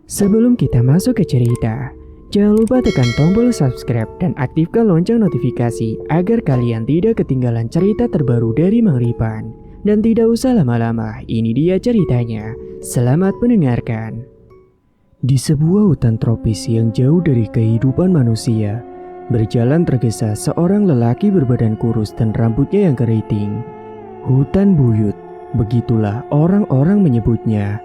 Sebelum kita masuk ke cerita, jangan lupa tekan tombol subscribe dan aktifkan lonceng notifikasi agar kalian tidak ketinggalan cerita terbaru dari Mang Ripan. Dan tidak usah lama-lama, ini dia ceritanya. Selamat mendengarkan. Di sebuah hutan tropis yang jauh dari kehidupan manusia, berjalan tergesa seorang lelaki berbadan kurus dan rambutnya yang keriting. Hutan buyut, begitulah orang-orang menyebutnya.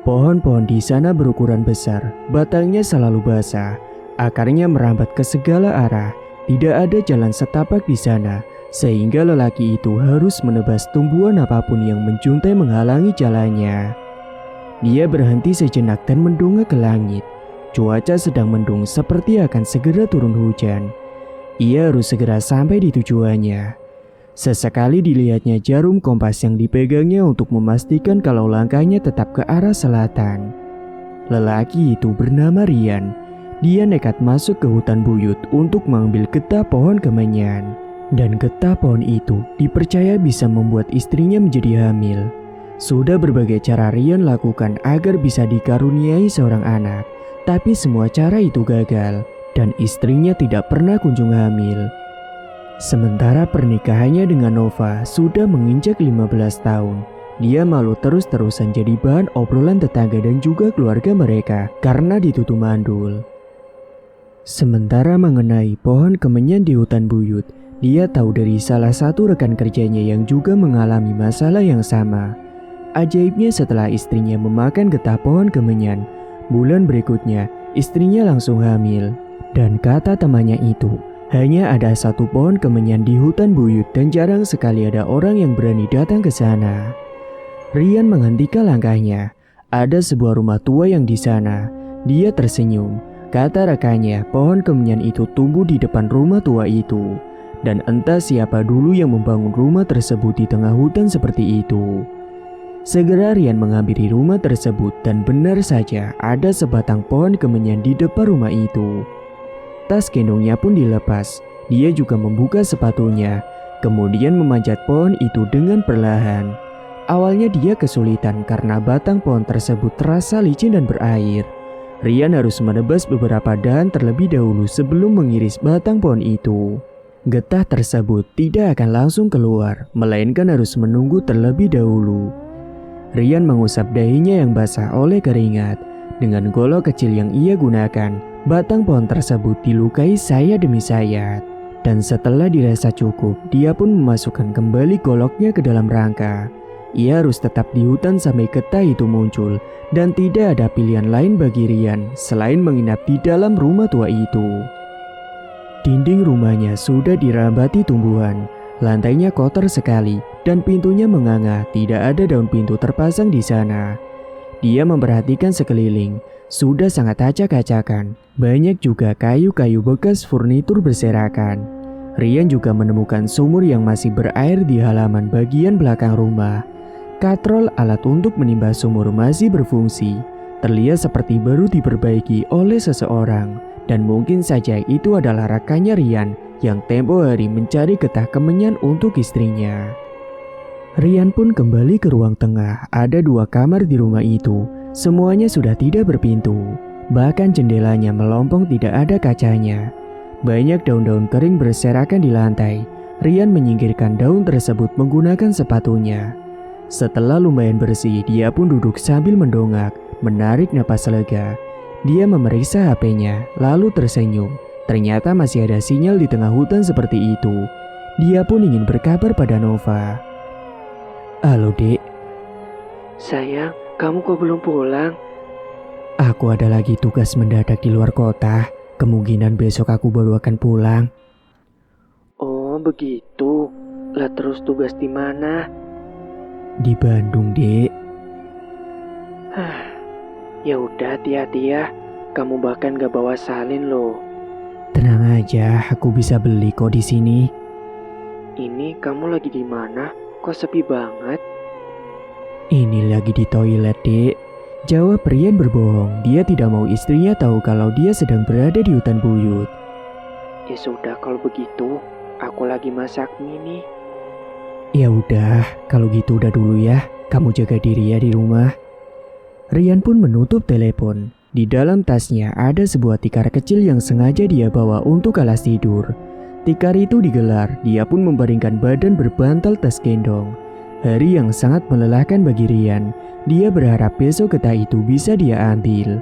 Pohon-pohon di sana berukuran besar, batangnya selalu basah, akarnya merambat ke segala arah. Tidak ada jalan setapak di sana, sehingga lelaki itu harus menebas tumbuhan apapun yang menjuntai menghalangi jalannya. Dia berhenti sejenak dan mendongak ke langit. Cuaca sedang mendung seperti akan segera turun hujan. Ia harus segera sampai di tujuannya. Sesekali dilihatnya jarum kompas yang dipegangnya untuk memastikan kalau langkahnya tetap ke arah selatan. Lelaki itu bernama Rian. Dia nekat masuk ke hutan buyut untuk mengambil getah pohon kemenyan. Dan getah pohon itu dipercaya bisa membuat istrinya menjadi hamil. Sudah berbagai cara Rian lakukan agar bisa dikaruniai seorang anak. Tapi semua cara itu gagal dan istrinya tidak pernah kunjung hamil. Sementara pernikahannya dengan Nova sudah menginjak 15 tahun. Dia malu terus-terusan jadi bahan obrolan tetangga dan juga keluarga mereka karena dituduh mandul. Sementara mengenai pohon kemenyan di hutan buyut, dia tahu dari salah satu rekan kerjanya yang juga mengalami masalah yang sama. Ajaibnya setelah istrinya memakan getah pohon kemenyan, bulan berikutnya istrinya langsung hamil. Dan kata temannya itu, hanya ada satu pohon kemenyan di hutan buyut dan jarang sekali ada orang yang berani datang ke sana. Rian menghentikan langkahnya. Ada sebuah rumah tua yang di sana. Dia tersenyum. Kata rekannya, pohon kemenyan itu tumbuh di depan rumah tua itu. Dan entah siapa dulu yang membangun rumah tersebut di tengah hutan seperti itu. Segera Rian menghampiri rumah tersebut dan benar saja ada sebatang pohon kemenyan di depan rumah itu. Tas gendongnya pun dilepas. Dia juga membuka sepatunya, kemudian memanjat pohon itu dengan perlahan. Awalnya dia kesulitan karena batang pohon tersebut terasa licin dan berair. Rian harus menebas beberapa dahan terlebih dahulu sebelum mengiris batang pohon itu. Getah tersebut tidak akan langsung keluar, melainkan harus menunggu terlebih dahulu. Rian mengusap dahinya yang basah oleh keringat. Dengan golok kecil yang ia gunakan, batang pohon tersebut dilukai sayat demi sayat. Dan setelah dirasa cukup, dia pun memasukkan kembali goloknya ke dalam rangka. Ia harus tetap di hutan sampai getah itu muncul. Dan tidak ada pilihan lain bagi Rian selain menginap di dalam rumah tua itu. Dinding rumahnya sudah dirambati tumbuhan. Lantainya kotor sekali dan pintunya menganga, tidak ada daun pintu terpasang di sana. Dia memperhatikan sekeliling, sudah sangat acak-acakan. Banyak juga kayu-kayu bekas furnitur berserakan. Rian juga menemukan sumur yang masih berair di halaman bagian belakang rumah. Katrol alat untuk menimba sumur masih berfungsi. Terlihat seperti baru diperbaiki oleh seseorang. Dan mungkin saja itu adalah rekannya Rian yang tempo hari mencari getah kemenyan untuk istrinya. Rian pun kembali ke ruang tengah. Ada 2 kamar di rumah itu. Semuanya sudah tidak berpintu. Bahkan jendelanya melompong, tidak ada kacanya. Banyak daun-daun kering berserakan di lantai. Rian menyingkirkan daun tersebut menggunakan sepatunya. Setelah lumayan bersih, dia pun duduk sambil mendongak, menarik napas lega. Dia memeriksa HP-nya, lalu tersenyum. Ternyata masih ada sinyal di tengah hutan seperti itu. Dia pun ingin berkabar pada Nova. Halo dek. Sayang, kamu kok belum pulang? Aku ada lagi tugas mendadak di luar kota. Kemungkinan besok aku baru akan pulang. Oh begitu. Lah terus tugas di mana? Di Bandung dek. Ya udah, hati-hati ya. Kamu bahkan gak bawa salin loh. Tenang aja, aku bisa beli kok di sini. Ini kamu lagi di mana? Kok sepi banget? Ini lagi di toilet dek. Jawab Rian berbohong. Dia tidak mau istrinya tahu kalau dia sedang berada di hutan buyut. Ya sudah kalau begitu, aku lagi masak mie nih. Ya udah, kalau gitu udah dulu ya. Kamu jaga diri ya di rumah. Rian pun menutup telepon. Di dalam tasnya ada sebuah tikar kecil yang sengaja dia bawa untuk alas tidur. Tikar itu digelar, dia pun membaringkan badan berbantal tas gendong. Hari yang sangat melelahkan bagi Rian. Dia berharap besok getah itu bisa dia ambil.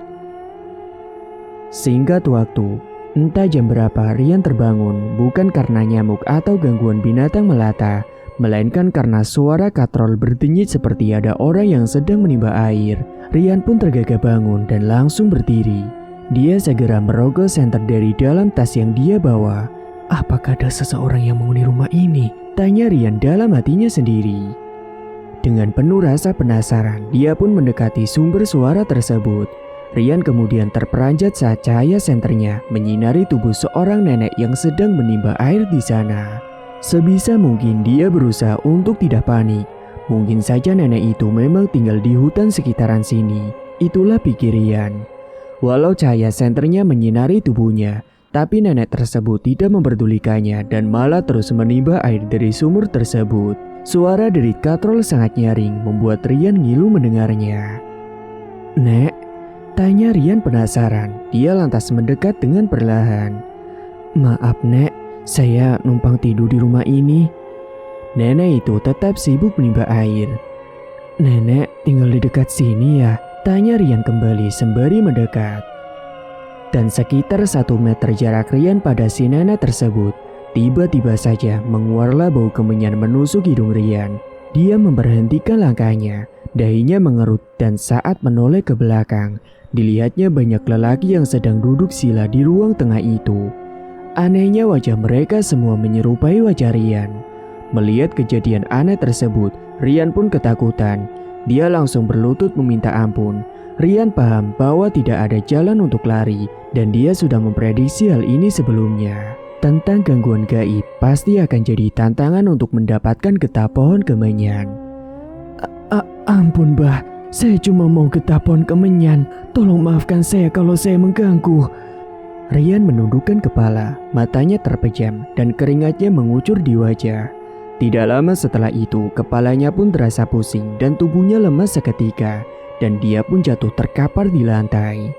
Singkat waktu, entah jam berapa Rian terbangun, bukan karena nyamuk atau gangguan binatang melata, melainkan karena suara katrol berdenyit seperti ada orang yang sedang menimba air. Rian pun tergagap bangun dan langsung berdiri. Dia segera merogoh senter dari dalam tas yang dia bawa. Apakah ada seseorang yang menghuni rumah ini? Tanya Rian dalam hatinya sendiri. Dengan penuh rasa penasaran, dia pun mendekati sumber suara tersebut. Rian kemudian terperanjat saat cahaya senternya menyinari tubuh seorang nenek yang sedang menimba air di sana. Sebisa mungkin dia berusaha untuk tidak panik. Mungkin saja nenek itu memang tinggal di hutan sekitaran sini. Itulah pikir Rian. Walau cahaya senternya menyinari tubuhnya, tapi nenek tersebut tidak memperdulikannya dan malah terus menimba air dari sumur tersebut. Suara derit katrol sangat nyaring membuat Rian ngilu mendengarnya. "Nek?" tanya Rian penasaran. Dia lantas mendekat dengan perlahan. "Maaf Nek, saya numpang tidur di rumah ini." Nenek itu tetap sibuk menimba air. "Nenek tinggal di dekat sini ya?" tanya Rian kembali sembari mendekat. Dan sekitar 1 meter jarak Rian pada si nenek tersebut, tiba-tiba saja menguarlah bau kemenyan menusuk hidung Rian. Dia memberhentikan langkahnya, dahinya mengerut dan saat menoleh ke belakang, dilihatnya banyak lelaki yang sedang duduk sila di ruang tengah itu. Anehnya wajah mereka semua menyerupai wajah Rian. Melihat kejadian aneh tersebut, Rian pun ketakutan. Dia langsung berlutut meminta ampun. Rian paham bahwa tidak ada jalan untuk lari dan dia sudah memprediksi hal ini sebelumnya. Tentang gangguan gaib pasti akan jadi tantangan untuk mendapatkan getah pohon kemenyan. Ampun Mbah, saya cuma mau getah pohon kemenyan. Tolong maafkan saya kalau saya mengganggu." Rian menundukkan kepala, matanya terpejam dan keringatnya mengucur di wajah. Tidak lama setelah itu, kepalanya pun terasa pusing dan tubuhnya lemas seketika, dan dia pun jatuh terkapar di lantai.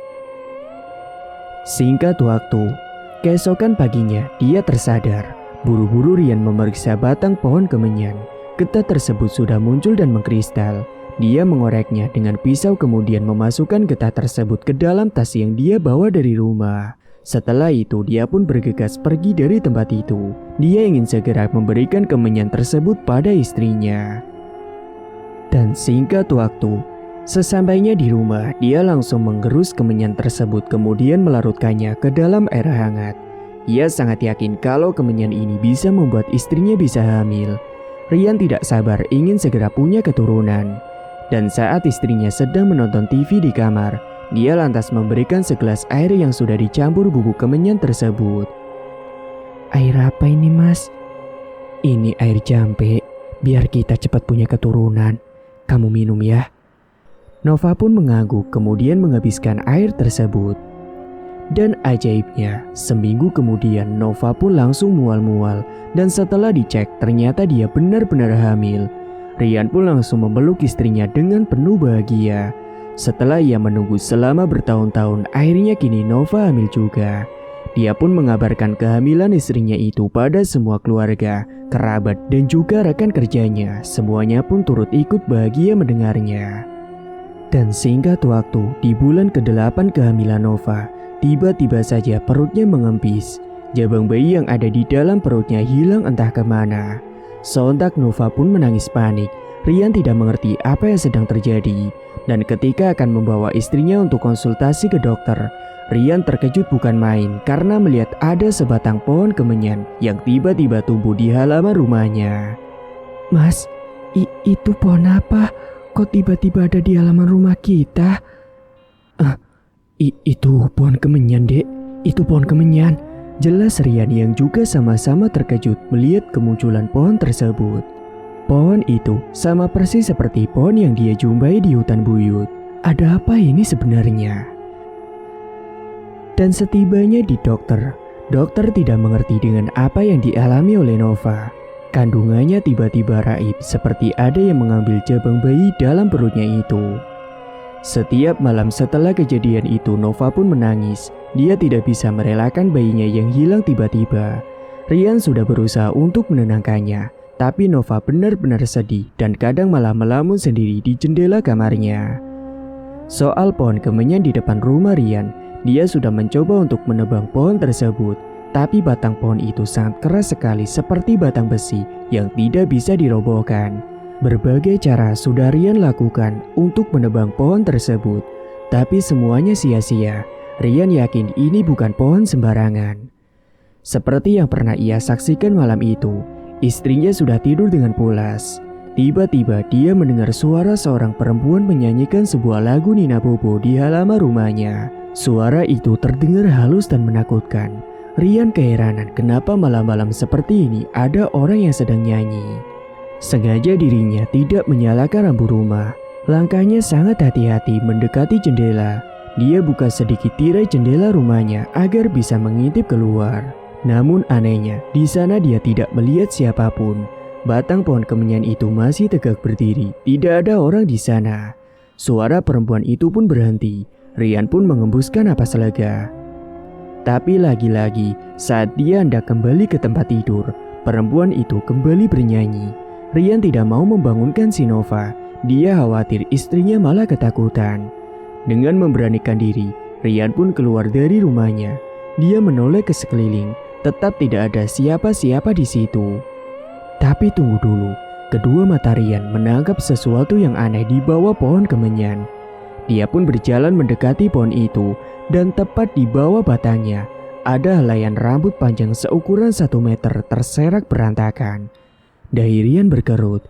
Singkat waktu, keesokan paginya dia tersadar. Buru-buru Rian memeriksa batang pohon kemenyan. Getah tersebut sudah muncul dan mengkristal. Dia mengoreknya dengan pisau kemudian memasukkan getah tersebut ke dalam tas yang dia bawa dari rumah. Setelah itu dia pun bergegas pergi dari tempat itu. Dia ingin segera memberikan kemenyan tersebut pada istrinya. Dan singkat waktu, sesampainya di rumah, dia langsung menggerus kemenyan tersebut kemudian melarutkannya ke dalam air hangat. Ia sangat yakin kalau kemenyan ini bisa membuat istrinya bisa hamil. Rian tidak sabar ingin segera punya keturunan. Dan saat istrinya sedang menonton TV di kamar, dia lantas memberikan segelas air yang sudah dicampur bubuk kemenyan tersebut. "Air apa ini Mas?" "Ini air jampe, biar kita cepat punya keturunan. Kamu minum ya." Nova pun mengangguk kemudian menghabiskan air tersebut. Dan ajaibnya, seminggu kemudian Nova pun langsung mual-mual dan setelah dicek ternyata dia benar-benar hamil. Rian pun langsung memeluk istrinya dengan penuh bahagia. Setelah ia menunggu selama bertahun-tahun, akhirnya kini Nova hamil juga. Dia pun mengabarkan kehamilan istrinya itu pada semua keluarga, kerabat, dan juga rekan kerjanya. Semuanya pun turut ikut bahagia mendengarnya. Dan singkat waktu, di bulan ke-8 kehamilan Nova, tiba-tiba saja perutnya mengempis. Jabang bayi yang ada di dalam perutnya hilang entah kemana. Sontak Nova pun menangis panik. Rian tidak mengerti apa yang sedang terjadi. Dan ketika akan membawa istrinya untuk konsultasi ke dokter, Rian terkejut bukan main karena melihat ada sebatang pohon kemenyan yang tiba-tiba tumbuh di halaman rumahnya. "Mas, itu pohon apa? Kok tiba-tiba ada di halaman rumah kita?" Itu pohon kemenyan, Dek. Itu pohon kemenyan." Jelas Rian yang juga sama-sama terkejut melihat kemunculan pohon tersebut. Pohon itu sama persis seperti pohon yang dia jumpai di hutan buyut. Ada apa ini sebenarnya? Dan setibanya di dokter tidak mengerti dengan apa yang dialami oleh Nova. Kandungannya tiba-tiba raib seperti ada yang mengambil jabang bayi dalam perutnya itu. Setiap malam setelah kejadian itu, Nova pun menangis. Dia tidak bisa merelakan bayinya yang hilang tiba-tiba. Rian sudah berusaha untuk menenangkannya, tapi Nova benar-benar sedih dan kadang malah melamun sendiri di jendela kamarnya. Soal pohon kemenyan di depan rumah Rian, dia sudah mencoba untuk menebang pohon tersebut, tapi batang pohon itu sangat keras sekali seperti batang besi yang tidak bisa dirobohkan. Berbagai cara sudah Rian lakukan untuk menebang pohon tersebut, tapi semuanya sia-sia. Rian yakin ini bukan pohon sembarangan. Seperti yang pernah ia saksikan malam itu, istrinya sudah tidur dengan pulas. Tiba-tiba dia mendengar suara seorang perempuan menyanyikan sebuah lagu Nina Bobo di halaman rumahnya. Suara itu terdengar halus dan menakutkan. Rian keheranan kenapa malam-malam seperti ini ada orang yang sedang nyanyi. Sengaja dirinya tidak menyalakan lampu rumah. Langkahnya sangat hati-hati mendekati jendela. Dia buka sedikit tirai jendela rumahnya agar bisa mengintip keluar. Namun anehnya, di sana dia tidak melihat siapapun. Batang pohon kemenyan itu masih tegak berdiri. Tidak ada orang di sana. Suara perempuan itu pun berhenti. Rian pun mengembuskan napas lega. Tapi lagi-lagi, saat dia hendak kembali ke tempat tidur, perempuan itu kembali bernyanyi. Rian tidak mau membangunkan si Nova. Dia khawatir istrinya malah ketakutan. Dengan memberanikan diri, Rian pun keluar dari rumahnya. Dia menoleh ke sekeliling, tetap tidak ada siapa-siapa di situ. Tapi tunggu dulu, kedua mata Rian menangkap sesuatu yang aneh di bawah pohon kemenyan. Dia pun berjalan mendekati pohon itu, dan tepat di bawah batangnya ada helaian rambut panjang seukuran 1 meter terserak berantakan. Dahi Rian berkerut.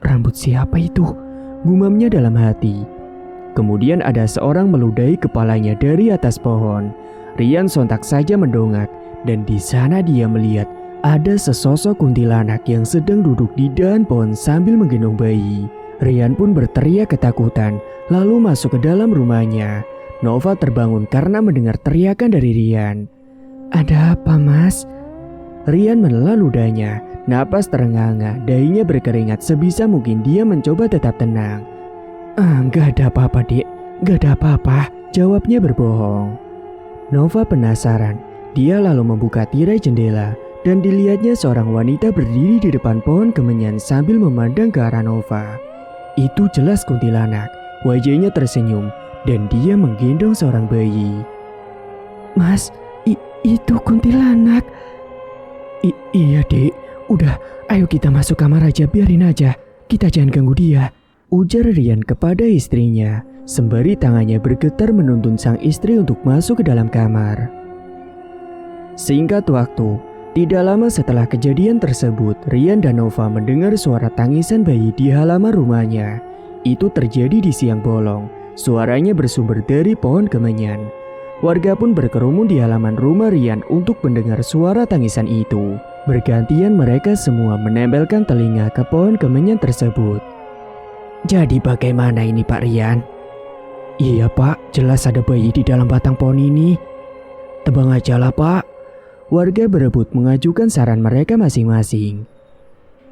Rambut siapa itu? Gumamnya dalam hati. Kemudian ada seorang meludahi kepalanya dari atas pohon. Rian sontak saja mendongak, dan di sana dia melihat ada sesosok kuntilanak yang sedang duduk di dahan pohon sambil menggendong bayi. Rian pun berteriak ketakutan, lalu masuk ke dalam rumahnya. Nova terbangun karena mendengar teriakan dari Rian. "Ada apa, Mas?" Rian menelan ludahnya. Napas terengah-engah, dahinya berkeringat sebisa mungkin dia mencoba tetap tenang. Gak ada apa-apa, Dek. Gak ada apa-apa, jawabnya berbohong. Nova penasaran. Dia lalu membuka tirai jendela dan dilihatnya seorang wanita berdiri di depan pohon kemenyan sambil memandang ke arah Nova. Itu jelas kuntilanak. Wajahnya tersenyum dan dia menggendong seorang bayi. "Mas, itu kuntilanak." Iya, Dek. Udah, ayo kita masuk kamar aja, biarin aja. Kita jangan ganggu dia, ujar Rian kepada istrinya, sembari tangannya bergetar menuntun sang istri untuk masuk ke dalam kamar. Singkat waktu, tidak lama setelah kejadian tersebut, Rian dan Nova mendengar suara tangisan bayi di halaman rumahnya. Itu terjadi di siang bolong. Suaranya bersumber dari pohon kemenyan. Warga pun berkerumun di halaman rumah Rian untuk mendengar suara tangisan itu. Bergantian mereka semua menempelkan telinga ke pohon kemenyan tersebut. "Jadi bagaimana ini, Pak Rian?" "Iya, Pak, jelas ada bayi di dalam batang pohon ini." "Tebang aja lah, Pak." Warga berebut mengajukan saran mereka masing-masing.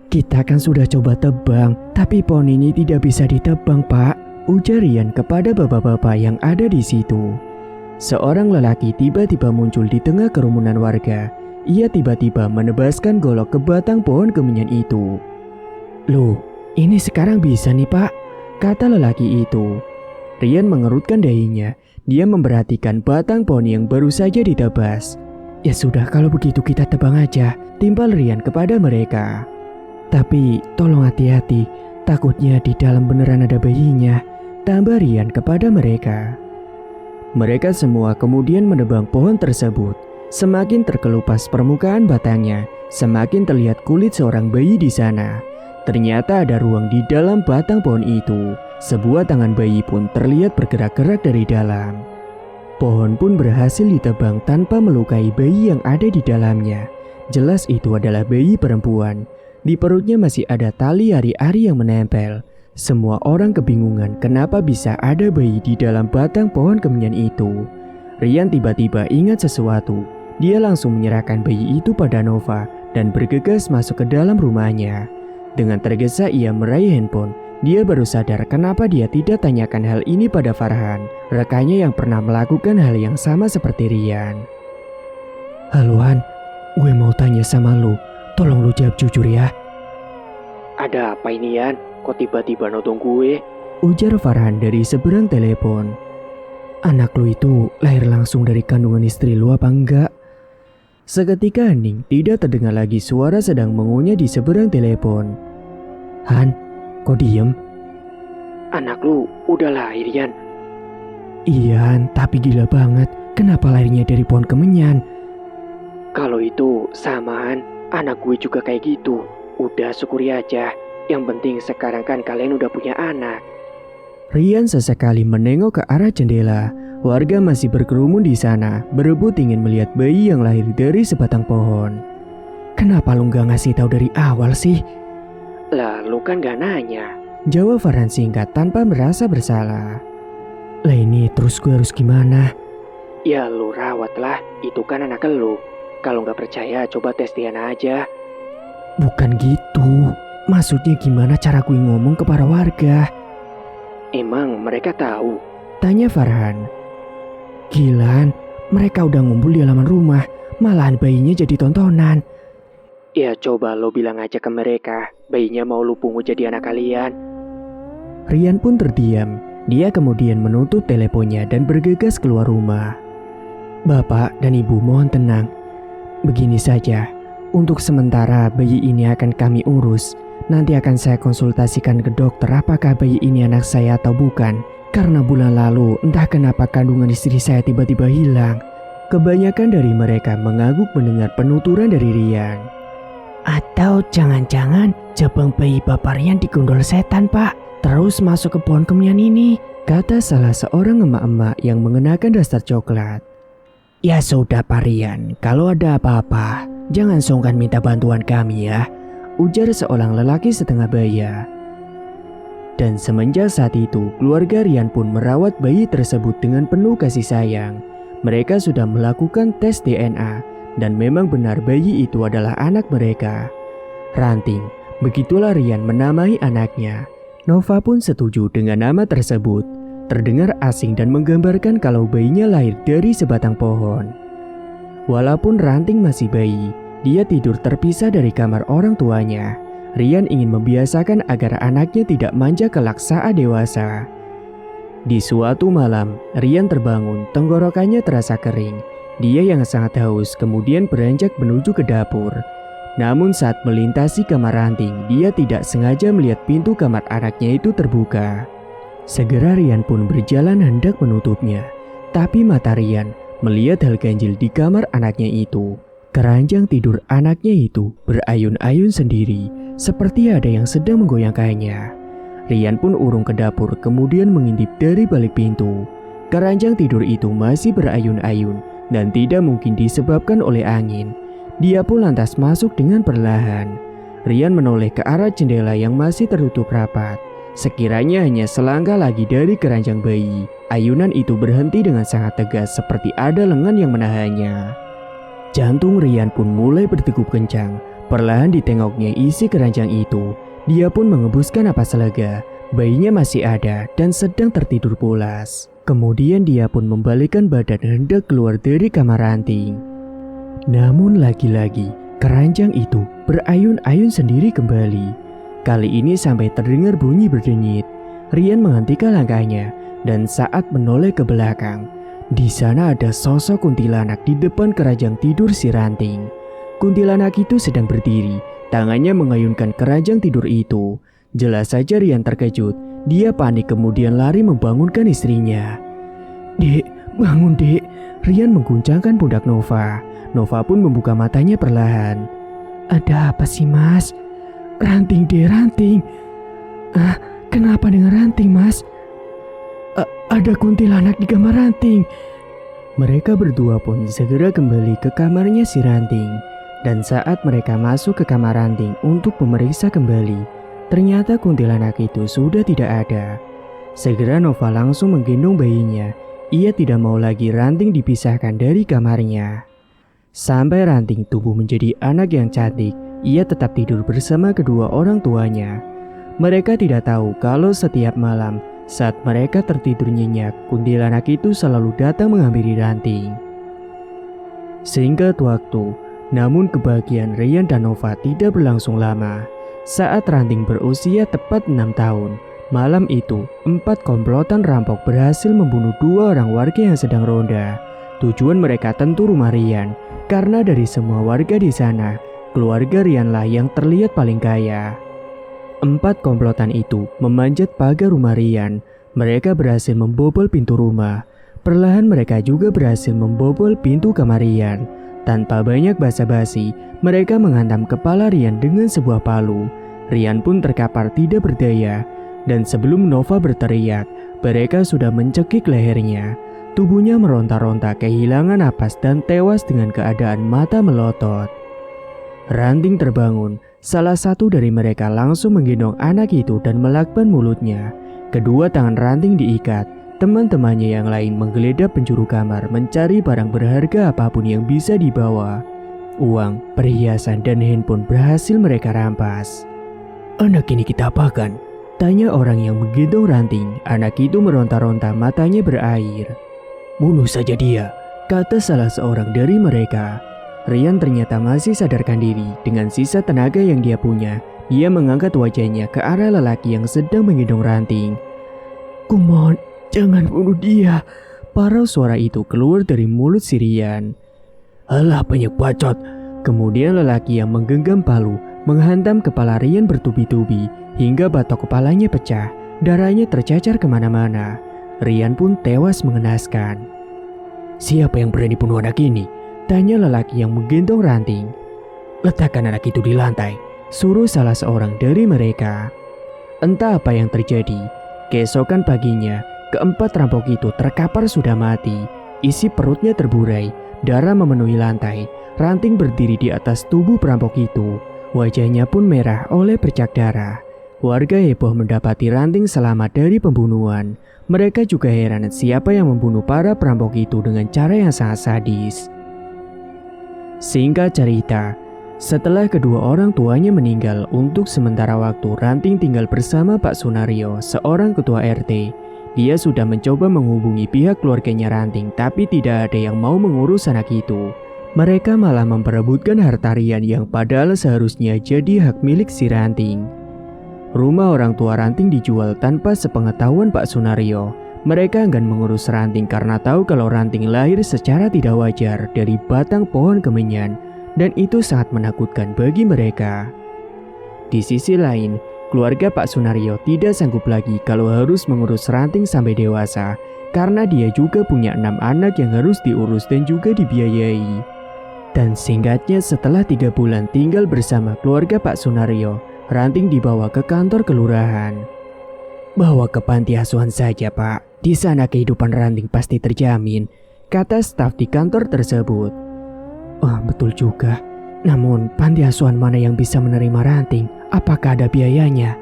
"Kita kan sudah coba tebang, tapi pohon ini tidak bisa ditebang, Pak," ujar Rian kepada bapak-bapak yang ada di situ. Seorang lelaki tiba-tiba muncul di tengah kerumunan warga. Ia tiba-tiba menebaskan golok ke batang pohon kemenyan itu. "Loh, ini sekarang bisa nih, Pak," kata lelaki itu. Rian mengerutkan dahinya. Dia memperhatikan batang pohon yang baru saja ditebas. "Ya sudah, kalau begitu kita tebang aja," timpal Rian kepada mereka. "Tapi tolong hati-hati, takutnya di dalam beneran ada bayinya," tambah Rian kepada mereka. Mereka semua kemudian menebang pohon tersebut. Semakin terkelupas permukaan batangnya, semakin terlihat kulit seorang bayi di sana. Ternyata ada ruang di dalam batang pohon itu. Sebuah tangan bayi pun terlihat bergerak-gerak dari dalam. Pohon pun berhasil ditebang tanpa melukai bayi yang ada di dalamnya. Jelas itu adalah bayi perempuan. Di perutnya masih ada tali ari-ari yang menempel. Semua orang kebingungan kenapa bisa ada bayi di dalam batang pohon kemenyan itu. Rian tiba-tiba ingat sesuatu. Dia langsung menyerahkan bayi itu pada Nova dan bergegas masuk ke dalam rumahnya. Dengan tergesa ia meraih handphone. dia baru sadar kenapa dia tidak tanyakan hal ini pada Farhan, rekannya yang pernah melakukan hal yang sama seperti Rian. Halo Han, gue mau tanya sama lu, tolong lu jawab jujur ya. Ada apa ini Yan? Kok tiba-tiba nodong gue? Ujar Farhan dari seberang telepon. Anak lu itu lahir langsung dari kandungan istri lu apa enggak? Seketika hening, tidak terdengar lagi suara sedang mengunyah di seberang telepon. Han, kok diem? Anak lu udah lahir Yan? Iya Han, tapi gila banget. Kenapa lahirnya dari pohon kemenyan? Kalau itu samaan, anak gue juga kayak gitu. Udah syukuri aja. Yang penting sekarang kan kalian udah punya anak. Rian sesekali menengok ke arah jendela. Warga masih berkerumun di sana, berebut ingin melihat bayi yang lahir dari sebatang pohon. Kenapa lu gak ngasih tahu dari awal sih? Lah lu kan gak nanya. Jawab Farhan singkat tanpa merasa bersalah. Lah ini terus gue harus gimana? Ya lu rawat lah, itu kan anak lu. Kalau gak percaya coba tes DNA aja. Bukan gitu. Maksudnya gimana cara gue ngomong ke para warga? Emang mereka tahu? Tanya Farhan. Gilan, mereka udah ngumpul di halaman rumah. Malahan bayinya jadi tontonan. Ya coba lo bilang aja ke mereka, bayinya mau lu pungut jadi anak kalian. Rian pun terdiam. Dia kemudian menutup teleponnya dan bergegas keluar rumah. Bapak dan ibu mohon tenang. Begini saja, untuk sementara bayi ini akan kami urus. Nanti akan saya konsultasikan ke dokter apakah bayi ini anak saya atau bukan. Karena bulan lalu entah kenapa kandungan istri saya tiba-tiba hilang. Kebanyakan dari mereka mengangguk mendengar penuturan dari Rian. Atau jangan-jangan jabang bayi Bapak Rian digondol setan Pak. Terus masuk ke pohon kemenyan ini, kata salah seorang emak-emak yang mengenakan dasar coklat. Ya sudah Pak Rian, kalau ada apa-apa, jangan sungkan minta bantuan kami ya. Ujar seorang lelaki setengah baya. Dan semenjak saat itu, keluarga Rian pun merawat bayi tersebut dengan penuh kasih sayang. Mereka sudah melakukan tes DNA, dan memang benar bayi itu adalah anak mereka. Ranting, begitulah Rian menamai anaknya. Nova pun setuju dengan nama tersebut. Terdengar asing dan menggambarkan kalau bayinya lahir dari sebatang pohon. Walaupun Ranting masih bayi, dia tidur terpisah dari kamar orang tuanya. Rian ingin membiasakan agar anaknya tidak manja kelak saat dewasa. Di suatu malam, Rian terbangun, tenggorokannya terasa kering. Dia yang sangat haus kemudian beranjak menuju ke dapur. Namun saat melintasi kamar Ranting, dia tidak sengaja melihat pintu kamar anaknya itu terbuka. Segera Rian pun berjalan hendak menutupnya. Tapi mata Rian melihat hal ganjil di kamar anaknya itu. Keranjang tidur anaknya itu berayun-ayun sendiri, seperti ada yang sedang menggoyangkannya. Rian pun urung ke dapur kemudian mengintip dari balik pintu. Keranjang tidur itu masih berayun-ayun dan tidak mungkin disebabkan oleh angin. Dia pun lantas masuk dengan perlahan. Rian menoleh ke arah jendela yang masih tertutup rapat. Sekiranya hanya selangkah lagi dari keranjang bayi, ayunan itu berhenti dengan sangat tegas seperti ada lengan yang menahannya. Jantung Rian pun mulai berdegup kencang. Perlahan ditengoknya isi keranjang itu. Dia pun mengembuskan napas lega. Bayinya masih ada dan sedang tertidur pulas. Kemudian dia pun membalikkan badan hendak keluar dari kamar Ranting. Namun lagi-lagi keranjang itu berayun-ayun sendiri kembali. Kali ini sampai terdengar bunyi berdenyit. Rian menghentikan langkahnya dan saat menoleh ke belakang, di sana ada sosok kuntilanak di depan keranjang tidur si Ranting. Kuntilanak itu sedang berdiri, tangannya mengayunkan keranjang tidur itu. Jelas saja Rian terkejut. Dia panik kemudian lari membangunkan istrinya. Dek, bangun dek. Rian mengguncangkan pundak Nova. Nova pun membuka matanya perlahan. Ada apa sih mas? Ranting deh, Ranting. Kenapa dengan Ranting mas? Ada kuntilanak di kamar Ranting. Mereka berdua pun segera kembali ke kamarnya si Ranting. Dan saat mereka masuk ke kamar Ranting untuk memeriksa kembali, ternyata kuntilanak itu sudah tidak ada. Segera Nova langsung menggendong bayinya. Ia tidak mau lagi Ranting dipisahkan dari kamarnya. Sampai Ranting tumbuh menjadi anak yang cantik, ia tetap tidur bersama kedua orang tuanya. Mereka tidak tahu kalau setiap malam saat mereka tertidur nyenyak, kuntilanak itu selalu datang menghampiri Ranting. Singkat waktu, namun kebahagiaan Rian dan Nova tidak berlangsung lama. Saat Ranting berusia tepat 6 tahun, malam itu 4 komplotan rampok berhasil membunuh 2 orang warga yang sedang ronda. Tujuan mereka tentu rumah Rian, karena dari semua warga di sana, keluarga Rianlah yang terlihat paling kaya. 4 komplotan itu memanjat pagar rumah Rian. Mereka berhasil membobol pintu rumah. Perlahan mereka juga berhasil membobol pintu kamar Rian. Tanpa banyak basa-basi, mereka menghantam kepala Rian dengan sebuah palu. Rian pun terkapar tidak berdaya. Dan sebelum Nova berteriak, mereka sudah mencekik lehernya. Tubuhnya meronta-ronta kehilangan napas dan tewas dengan keadaan mata melotot. Ranting terbangun. Salah satu dari mereka langsung menggendong anak itu dan melakban mulutnya. Kedua tangan Ranting diikat. Teman-temannya yang lain menggeledah penjuru kamar mencari barang berharga apapun yang bisa dibawa. Uang, perhiasan, dan handphone berhasil mereka rampas. "Anak ini kita apakan?" tanya orang yang menggendong Ranting. Anak itu meronta-ronta, matanya berair. "Bunuh saja dia," kata salah seorang dari mereka. Rian ternyata masih sadarkan diri. Dengan sisa tenaga yang dia punya, dia mengangkat wajahnya ke arah lelaki yang sedang menggendong Ranting. "Kumohon, jangan bunuh dia," parau suara itu keluar dari mulut si Rian. "Alah, banyak bacot." Kemudian lelaki yang menggenggam palu menghantam kepala Rian bertubi-tubi hingga batok kepalanya pecah. Darahnya tercacar kemana-mana. Rian pun tewas mengenaskan. "Siapa yang berani bunuh anak ini?" tanya lelaki yang menggendong Ranting. "Letakkan anak itu di lantai," suruh salah seorang dari mereka. Entah apa yang terjadi. Keesokan paginya, keempat rampok itu terkapar sudah mati. Isi perutnya terburai, darah memenuhi lantai. Ranting berdiri di atas tubuh perampok itu. Wajahnya pun merah oleh bercak darah. Warga heboh mendapati Ranting selamat dari pembunuhan. Mereka juga heran siapa yang membunuh para perampok itu dengan cara yang sangat sadis. Singkat cerita, setelah kedua orang tuanya meninggal, untuk sementara waktu Ranting tinggal bersama Pak Sunario, seorang ketua RT. Dia sudah mencoba menghubungi pihak keluarganya Ranting, tapi tidak ada yang mau mengurus anak itu. Mereka malah memperebutkan harta Rian yang padahal seharusnya jadi hak milik si Ranting. Rumah orang tua Ranting dijual tanpa sepengetahuan Pak Sunario. Mereka enggan mengurus Ranting karena tahu kalau Ranting lahir secara tidak wajar dari batang pohon kemenyan, dan itu sangat menakutkan bagi mereka. Di sisi lain, keluarga Pak Sunario tidak sanggup lagi kalau harus mengurus Ranting sampai dewasa, karena dia juga punya 6 anak yang harus diurus dan juga dibiayai. Dan singkatnya, setelah 3 bulan tinggal bersama keluarga Pak Sunario, Ranting dibawa ke kantor kelurahan. "Bawa ke panti asuhan saja, Pak. Di sana kehidupan Ranting pasti terjamin," kata staf di kantor tersebut. "Oh, betul juga. Namun, panti asuhan mana yang bisa menerima Ranting? Apakah ada biayanya?"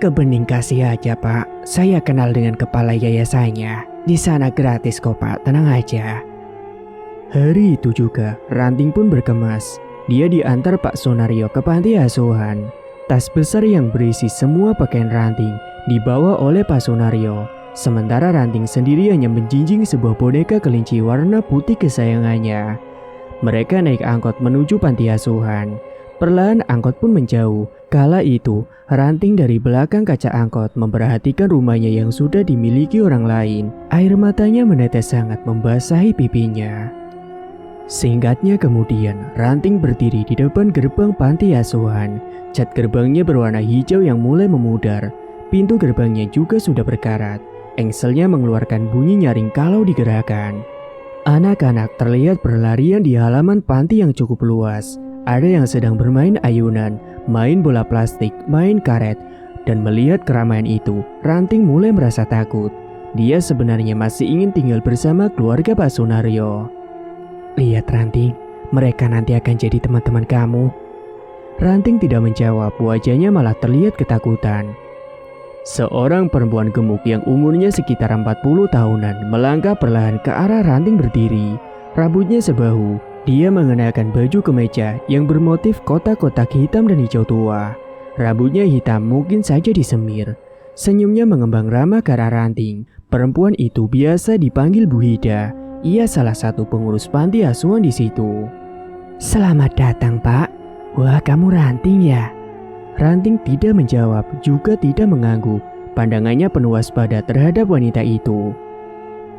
"Ke Bening kasih aja, Pak. Saya kenal dengan kepala yayasannya. Di sana gratis kok, Pak. Tenang aja." Hari itu juga, Ranting pun berkemas. Dia diantar Pak Sunario ke panti asuhan. Tas besar yang berisi semua pakaian Ranting dibawa oleh Pak Sunario. Sementara Ranting sendiri hanya menjinjing sebuah boneka kelinci warna putih kesayangannya. Mereka naik angkot menuju panti asuhan. Perlahan angkot pun menjauh. Kala itu, Ranting dari belakang kaca angkot memperhatikan rumahnya yang sudah dimiliki orang lain. Air matanya menetes sangat membasahi pipinya. Singkatnya kemudian, Ranting berdiri di depan gerbang panti asuhan. Cat gerbangnya berwarna hijau yang mulai memudar. Pintu gerbangnya juga sudah berkarat. Engselnya mengeluarkan bunyi nyaring kalau digerakkan. Anak-anak terlihat berlarian di halaman panti yang cukup luas. Ada yang sedang bermain ayunan, main bola plastik, main karet. Dan melihat keramaian itu, Ranting mulai merasa takut. Dia sebenarnya masih ingin tinggal bersama keluarga Pak Sunario. "Lihat Ranting, mereka nanti akan jadi teman-teman kamu." Ranting tidak menjawab, wajahnya malah terlihat ketakutan. Seorang perempuan gemuk yang umurnya sekitar 40 tahunan melangkah perlahan ke arah Ranting berdiri. Rambutnya sebahu, dia mengenakan baju kemeja yang bermotif kotak-kotak hitam dan hijau tua. Rambutnya hitam mungkin saja disemir. Senyumnya mengembang ramah ke arah Ranting. Perempuan itu biasa dipanggil Bu Hida. Ia salah satu pengurus panti asuhan di situ. Selamat datang, Pak. Wah, kamu Ranting ya? Ranting tidak menjawab, juga tidak mengangguk. Pandangannya penuh waspada terhadap wanita itu.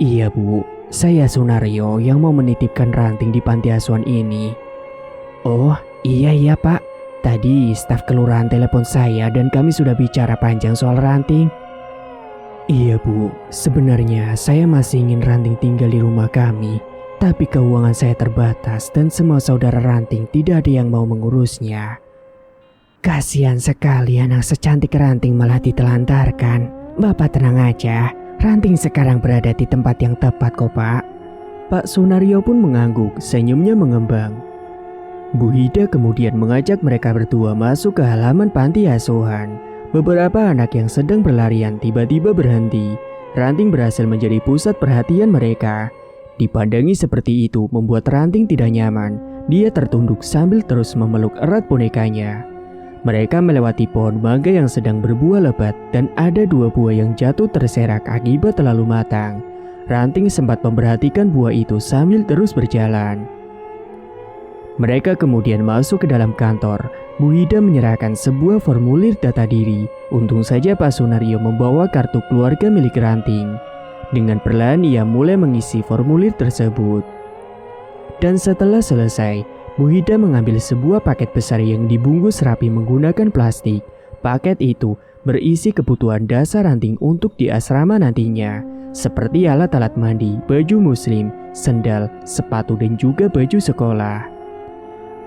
Iya, Bu. Saya Sunario yang mau menitipkan Ranting di panti asuhan ini. Oh, iya Pak. Tadi staf kelurahan telepon saya dan kami sudah bicara panjang soal Ranting. Iya Bu, sebenarnya saya masih ingin Ranting tinggal di rumah kami. Tapi keuangan saya terbatas dan semua saudara Ranting tidak ada yang mau mengurusnya. Kasihan sekali anak secantik Ranting malah ditelantarkan. Bapak tenang aja, Ranting sekarang berada di tempat yang tepat kok Pak. Pak Sunario pun mengangguk, senyumnya mengembang. Bu Hida kemudian mengajak mereka berdua masuk ke halaman panti asuhan. Beberapa anak yang sedang berlarian tiba-tiba berhenti. Ranting berhasil menjadi pusat perhatian mereka. Dipandangi seperti itu membuat Ranting tidak nyaman. Dia tertunduk sambil terus memeluk erat bonekanya. Mereka melewati pohon mangga yang sedang berbuah lebat dan ada 2 buah yang jatuh terserak akibat terlalu matang. Ranting sempat memperhatikan buah itu sambil terus berjalan. Mereka kemudian masuk ke dalam kantor. Bu Hida menyerahkan sebuah formulir data diri. Untung saja Pak Sunario membawa kartu keluarga milik Ranting. Dengan perlahan ia mulai mengisi formulir tersebut. Dan setelah selesai, Bu Hida mengambil sebuah paket besar yang dibungkus rapi menggunakan plastik. Paket itu berisi kebutuhan dasar Ranting untuk di asrama nantinya, seperti alat-alat mandi, baju muslim, sendal, sepatu dan juga baju sekolah.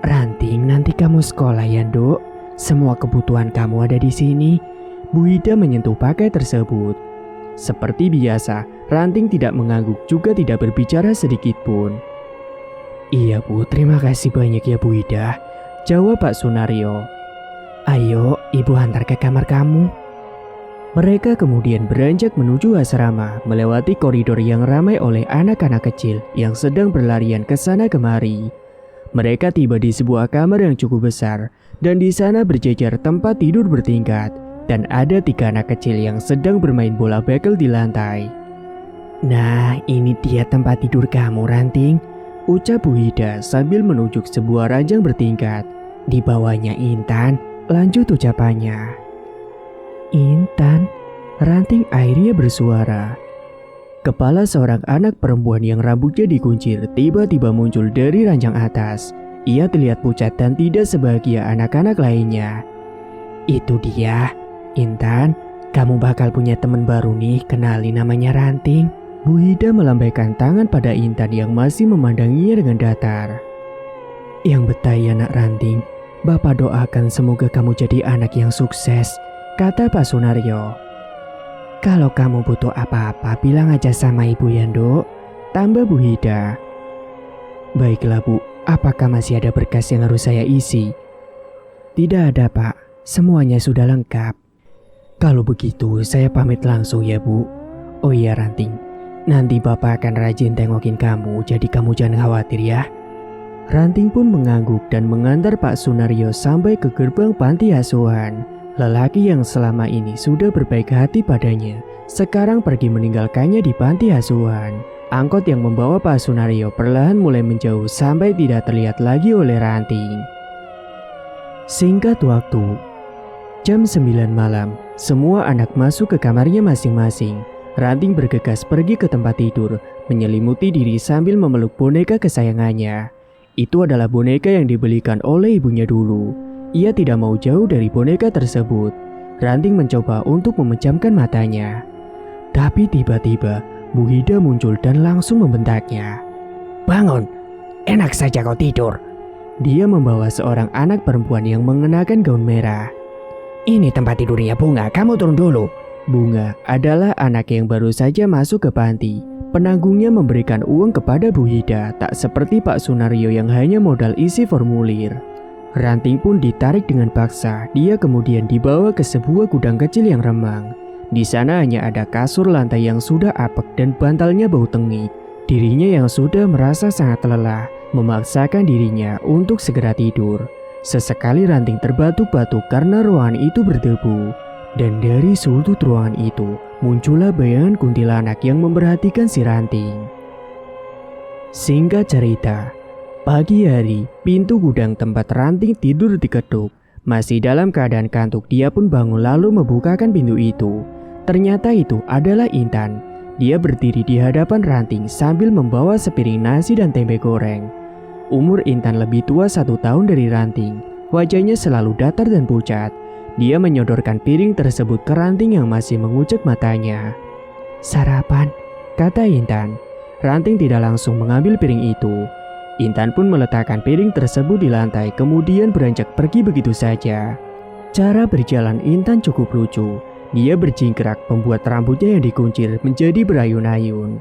Ranting, nanti kamu sekolah ya, Dok. Semua kebutuhan kamu ada di sini. Bu Hida menyentuh paket tersebut. Seperti biasa, Ranting tidak mengangguk juga tidak berbicara sedikit pun. Iya Bu, terima kasih banyak ya Bu Hida, jawab Pak Sunario. Ayo, Ibu antar ke kamar kamu. Mereka kemudian beranjak menuju asrama, melewati koridor yang ramai oleh anak-anak kecil yang sedang berlarian ke sana kemari. Mereka tiba di sebuah kamar yang cukup besar, dan di sana berjejer tempat tidur bertingkat, dan ada 3 anak kecil yang sedang bermain bola bekel di lantai. Nah, ini dia tempat tidur kamu, Ranting, ucap Bu Hida sambil menunjuk sebuah ranjang bertingkat. Di bawahnya Intan, lanjut ucapannya. Intan, Ranting akhirnya bersuara. Kepala seorang anak perempuan yang rambutnya dikuncir tiba-tiba muncul dari ranjang atas. Ia terlihat pucat dan tidak sebahagia anak-anak lainnya. Itu dia, Intan, kamu bakal punya teman baru nih, kenali namanya Ranting. Bu Hida melambaikan tangan pada Intan yang masih memandanginya dengan datar. Yang betah ya nak Ranting, Bapak doakan semoga kamu jadi anak yang sukses, kata Pak Sunario. Kalau kamu butuh apa-apa, bilang aja sama Ibu ya, Dok, tambah Bu Hida. Baiklah Bu, apakah masih ada berkas yang harus saya isi? Tidak ada Pak, semuanya sudah lengkap. Kalau begitu, saya pamit langsung ya Bu. Oh iya Ranting, nanti Bapak akan rajin tengokin kamu, jadi kamu jangan khawatir ya. Ranting pun mengangguk dan mengantar Pak Sunario sampai ke gerbang panti asuhan. Lelaki yang selama ini sudah berbaik hati padanya, sekarang pergi meninggalkannya di panti asuhan. Angkot yang membawa Pak Sunario perlahan mulai menjauh sampai tidak terlihat lagi oleh Ranting. Singkat waktu, jam 9 malam, semua anak masuk ke kamarnya masing-masing. Ranting bergegas pergi ke tempat tidur, menyelimuti diri sambil memeluk boneka kesayangannya. Itu adalah boneka yang dibelikan oleh ibunya dulu. Ia tidak mau jauh dari boneka tersebut. Ranting mencoba untuk memejamkan matanya. Tapi tiba-tiba Bu Hida muncul dan langsung membentaknya. Bangun, enak saja kau tidur. Dia membawa seorang anak perempuan yang mengenakan gaun merah. Ini tempat tidurnya Bunga, kamu turun dulu. Bunga adalah anak yang baru saja masuk ke panti. Penanggungnya memberikan uang kepada Bu Hida, tak seperti Pak Sunario yang hanya modal isi formulir. Ranting pun ditarik dengan paksa. Dia kemudian dibawa ke sebuah gudang kecil yang remang. Di sana hanya ada kasur lantai yang sudah apek dan bantalnya bau tengik. Dirinya yang sudah merasa sangat lelah memaksakan dirinya untuk segera tidur. Sesekali Ranting terbatuk-batuk karena ruangan itu berdebu. Dan dari sudut ruangan itu muncullah bayangan kuntilanak yang memperhatikan si Ranting. Singkat cerita, pagi hari pintu gudang tempat Ranting tidur diketuk. Masih dalam keadaan kantuk, dia pun bangun lalu membukakan pintu itu. Ternyata itu adalah Intan. Dia berdiri di hadapan Ranting sambil membawa sepiring nasi dan tempe goreng. Umur Intan lebih tua 1 tahun dari Ranting. Wajahnya selalu datar dan pucat. Dia menyodorkan piring tersebut ke Ranting yang masih mengucek matanya. "Sarapan," kata Intan. Ranting tidak langsung mengambil piring itu. Intan pun meletakkan piring tersebut di lantai, kemudian beranjak pergi begitu saja. Cara berjalan Intan cukup lucu. Dia berjingkrak membuat rambutnya yang dikuncir menjadi berayun-ayun.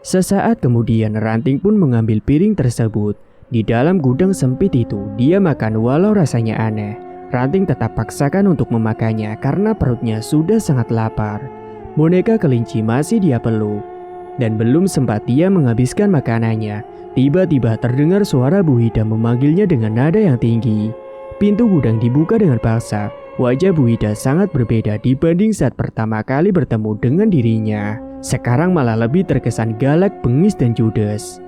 Sesaat kemudian Ranting pun mengambil piring tersebut. Di dalam gudang sempit itu, dia makan walau rasanya aneh. Ranting tetap paksakan untuk memakannya karena perutnya sudah sangat lapar. Boneka kelinci masih dia peluk. Dan belum sempat dia menghabiskan makanannya, tiba-tiba terdengar suara Bu Hida memanggilnya dengan nada yang tinggi. Pintu gudang dibuka dengan paksa. Wajah Bu Hida sangat berbeda dibanding saat pertama kali bertemu dengan dirinya. Sekarang malah lebih terkesan galak, bengis, dan judes.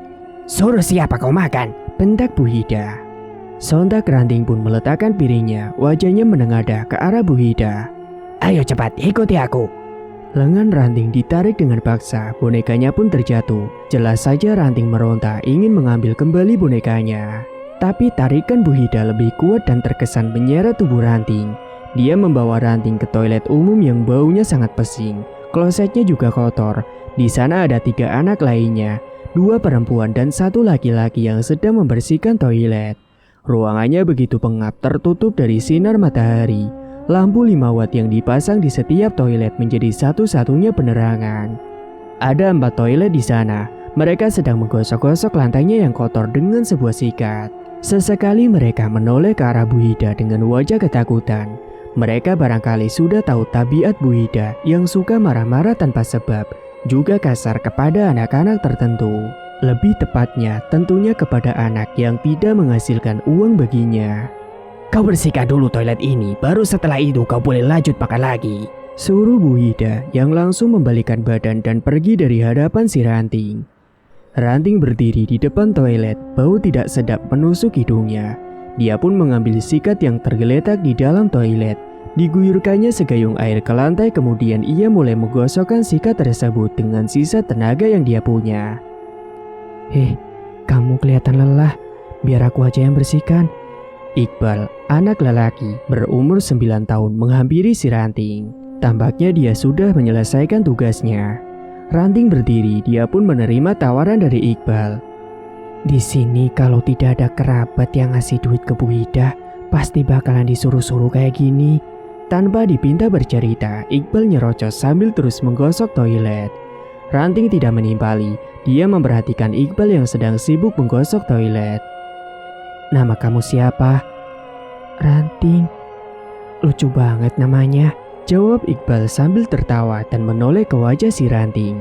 "Suruh siapa kau makan?" bentak Bu Hida. Sontak Ranting pun meletakkan piringnya, wajahnya menengadah ke arah Bu Hida. "Ayo cepat, ikuti aku." Lengan Ranting ditarik dengan paksa, bonekanya pun terjatuh. Jelas saja Ranting meronta ingin mengambil kembali bonekanya. Tapi tarikan Bu Hida lebih kuat dan terkesan menyeret tubuh Ranting. Dia membawa Ranting ke toilet umum yang baunya sangat pesing. Klosetnya juga kotor. Di sana ada 3 anak lainnya, 2 perempuan dan 1 laki-laki yang sedang membersihkan toilet. Ruangannya begitu pengap, tertutup dari sinar matahari. Lampu 5 watt yang dipasang di setiap toilet menjadi satu-satunya penerangan. Ada 4 toilet di sana. Mereka sedang menggosok-gosok lantainya yang kotor dengan sebuah sikat. Sesekali mereka menoleh ke arah Bu Hida dengan wajah ketakutan. Mereka barangkali sudah tahu tabiat Bu Hida yang suka marah-marah tanpa sebab, juga kasar kepada anak-anak tertentu. Lebih tepatnya tentunya kepada anak yang tidak menghasilkan uang baginya. "Kau bersihkan dulu toilet ini, baru setelah itu kau boleh lanjut makan lagi," suruh Bu Hida yang langsung membalikkan badan dan pergi dari hadapan si Ranting. Ranting berdiri di depan toilet, bau tidak sedap menusuk hidungnya. Dia pun mengambil sikat yang tergeletak di dalam toilet. Diguyurkannya segayung air ke lantai, kemudian ia mulai menggosokkan sikat tersebut dengan sisa tenaga yang dia punya. Kamu kelihatan lelah, biar aku aja yang bersihkan." Iqbal, anak lelaki berumur 9 tahun menghampiri si Ranting. Tampaknya dia sudah menyelesaikan tugasnya. Ranting berdiri, dia pun menerima tawaran dari Iqbal. "Di sini kalau tidak ada kerabat yang ngasih duit ke Bu Hida, pasti bakalan disuruh-suruh kayak gini." Tanpa dipinta bercerita, Iqbal nyerocos sambil terus menggosok toilet. Ranting tidak menimpali, dia memperhatikan Iqbal yang sedang sibuk menggosok toilet. "Nama kamu siapa?" "Ranting." "Lucu banget namanya," jawab Iqbal sambil tertawa dan menoleh ke wajah si Ranting.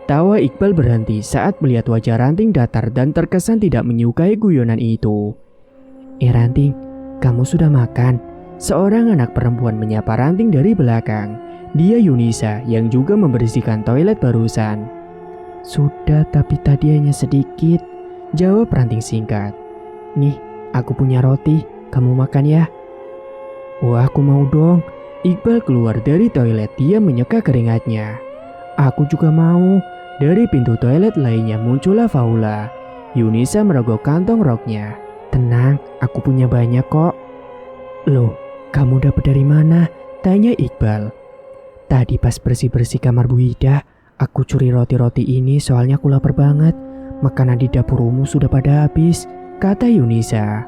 Tawa Iqbal berhenti saat melihat wajah Ranting datar dan terkesan tidak menyukai guyonan itu. Ranting, kamu sudah makan?" Seorang anak perempuan menyapa Ranting dari belakang. Dia Yunisa yang juga membersihkan toilet barusan. "Sudah, tapi tadi hanya sedikit," jawab Ranting singkat. "Nih, aku punya roti, kamu makan ya." "Wah, aku mau dong." Iqbal keluar dari toilet, dia menyeka keringatnya. "Aku juga mau." Dari pintu toilet lainnya muncullah Faula. Yunisa merogoh kantong roknya. "Tenang, aku punya banyak kok." "Loh, kamu dapat dari mana?" tanya Iqbal. "Tadi pas bersih-bersih kamar Bu Hida, aku curi roti-roti ini soalnya aku lapar banget. Makanan di dapur umum sudah pada habis," kata Yunisa.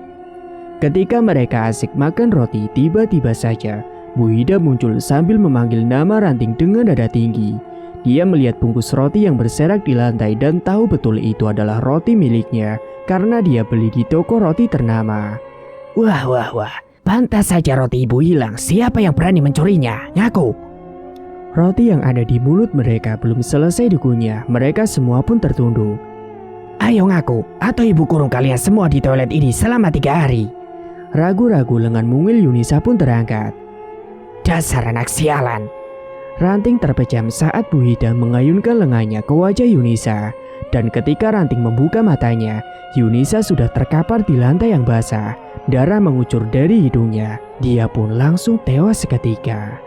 Ketika mereka asik makan roti, tiba-tiba saja Bu Hida muncul sambil memanggil nama Ranting dengan nada tinggi. Dia melihat bungkus roti yang berserak di lantai dan tahu betul itu adalah roti miliknya karena dia beli di toko roti ternama. Wah. Pantas saja roti ibu hilang. Siapa yang berani mencurinya? Ngaku." Roti yang ada di mulut mereka belum selesai dikunyah. Mereka semua pun tertunduk. "Ayo ngaku, atau ibu kurung kalian semua di toilet ini selama 3 hari. Ragu-ragu lengan mungil Yunisa pun terangkat. Dasar anak sialan. Ranting terpejam saat Bu Hida mengayunkan lengannya ke wajah Yunisa. Dan ketika Ranting membuka matanya, Yunisa sudah terkapar di lantai yang basah. Darah mengucur dari hidungnya. Dia pun langsung tewas seketika.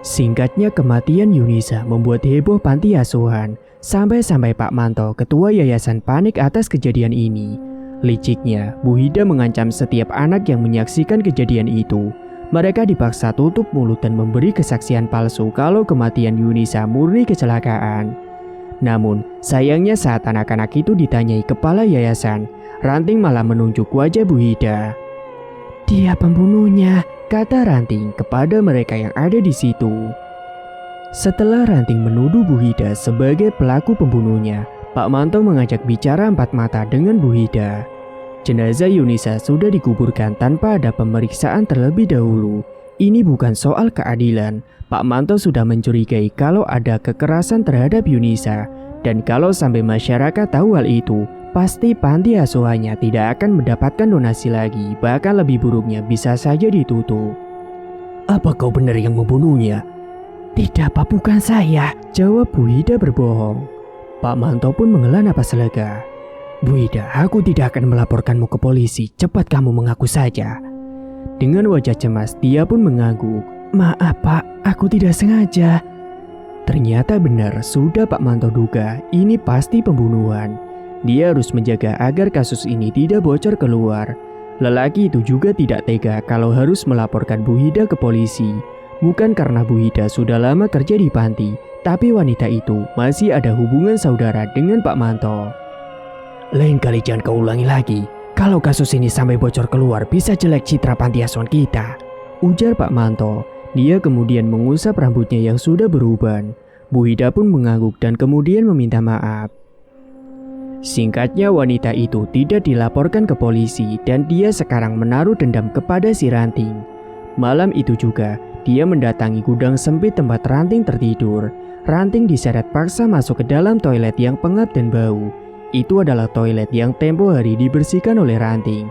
Singkatnya, kematian Yunisa membuat heboh panti asuhan. Sampai-sampai Pak Manto, ketua yayasan, panik atas kejadian ini. Liciknya, Bu Hida mengancam setiap anak yang menyaksikan kejadian itu. Mereka dipaksa tutup mulut dan memberi kesaksian palsu kalau kematian Yunisa murni kecelakaan. Namun, sayangnya saat anak-anak itu ditanyai kepala yayasan, Ranting malah menunjuk wajah Bu Hida. Dia pembunuhnya, kata Ranting kepada mereka yang ada di situ. Setelah Ranting menuduh Bu Hida sebagai pelaku pembunuhnya, Pak Manto mengajak bicara empat mata dengan Bu Hida. Jenazah Yunisa sudah dikuburkan tanpa ada pemeriksaan terlebih dahulu. Ini bukan soal keadilan. Pak Manto sudah mencurigai kalau ada kekerasan terhadap Yunisa. Dan kalau sampai masyarakat tahu hal itu, pasti panti asuhannya tidak akan mendapatkan donasi lagi. Bahkan lebih buruknya bisa saja ditutup. Apa kau benar yang membunuhnya? Tidak, Pak, bukan saya, jawab Bu Hida berbohong. Pak Manto pun menghela napas lega. Bu Hida, aku tidak akan melaporkanmu ke polisi. Cepat kamu mengaku saja. Dengan wajah cemas, dia pun mengangguk. Maaf, Pak, aku tidak sengaja. Ternyata benar, sudah Pak Manto duga, ini pasti pembunuhan. Dia harus menjaga agar kasus ini tidak bocor keluar. Lelaki itu juga tidak tega kalau harus melaporkan Bu Hida ke polisi. Bukan karena Bu Hida sudah lama kerja di panti, tapi wanita itu masih ada hubungan saudara dengan Pak Manto. Lain kali jangan kau ulangi lagi. Kalau kasus ini sampai bocor keluar, bisa jelek citra panti asuhan kita, ujar Pak Manto. Dia kemudian mengusap rambutnya yang sudah beruban. Bu Hida pun mengangguk dan kemudian meminta maaf. Singkatnya, wanita itu tidak dilaporkan ke polisi dan dia sekarang menaruh dendam kepada si Ranting. Malam itu juga, dia mendatangi gudang sempit tempat Ranting tertidur. Ranting diseret paksa masuk ke dalam toilet yang pengap dan bau. Itu adalah toilet yang tempo hari dibersihkan oleh Ranting.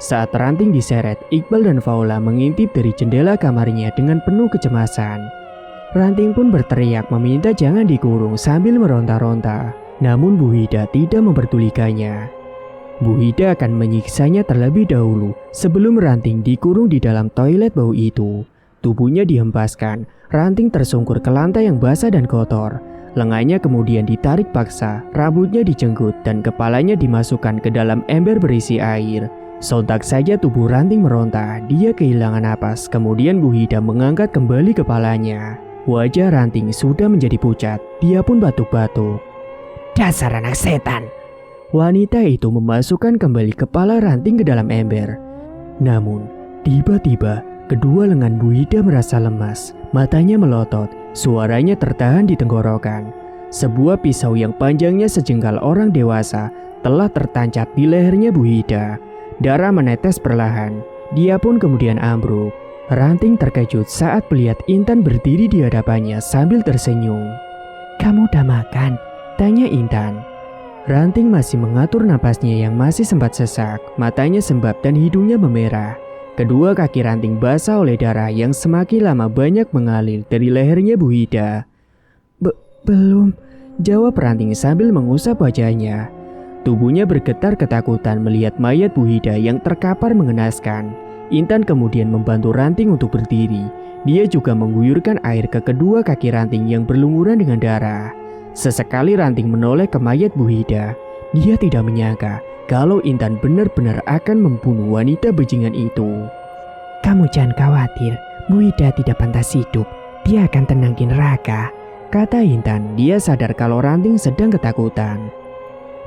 Saat Ranting diseret, Iqbal dan Faula mengintip dari jendela kamarnya dengan penuh kecemasan. Ranting pun berteriak meminta jangan dikurung sambil meronta-ronta. Namun Bu Hida tidak memperdulikannya. Bu Hida akan menyiksanya terlebih dahulu sebelum Ranting dikurung di dalam toilet bau itu. Tubuhnya dihempaskan, Ranting tersungkur ke lantai yang basah dan kotor. Lengannya kemudian ditarik paksa, rambutnya dijenggut dan kepalanya dimasukkan ke dalam ember berisi air. Sontak saja tubuh Ranting meronta, dia kehilangan napas. Kemudian Bu Hida mengangkat kembali kepalanya. Wajah Ranting sudah menjadi pucat, dia pun batuk-batuk. Dasar anak setan. Wanita itu memasukkan kembali kepala Ranting ke dalam ember. Namun, tiba-tiba kedua lengan Bu Hida merasa lemas, matanya melotot, suaranya tertahan di tenggorokan. Sebuah pisau yang panjangnya sejengkal orang dewasa telah tertancap di lehernya Bu Hida. Darah menetes perlahan, dia pun kemudian ambruk. Ranting terkejut saat melihat Intan berdiri di hadapannya sambil tersenyum. Kamu udah makan? Tanya Intan. Ranting masih mengatur napasnya yang masih sempat sesak, matanya sembab dan hidungnya memerah. Kedua kaki Ranting basah oleh darah yang semakin lama banyak mengalir dari lehernya Bu Hida. Belum, jawab Ranting sambil mengusap wajahnya. Tubuhnya bergetar ketakutan melihat mayat Bu Hida yang terkapar mengenaskan. Intan kemudian membantu Ranting untuk berdiri. Dia juga mengguyurkan air ke kedua kaki Ranting yang berlumuran dengan darah. Sesekali Ranting menoleh ke mayat Bu Hida. Dia tidak menyangka kalau Intan benar-benar akan membunuh wanita bajingan itu. Kamu jangan khawatir, Bu Hida tidak pantas hidup. Dia akan tenang di neraka, kata Intan. Dia sadar kalau Ranting sedang ketakutan.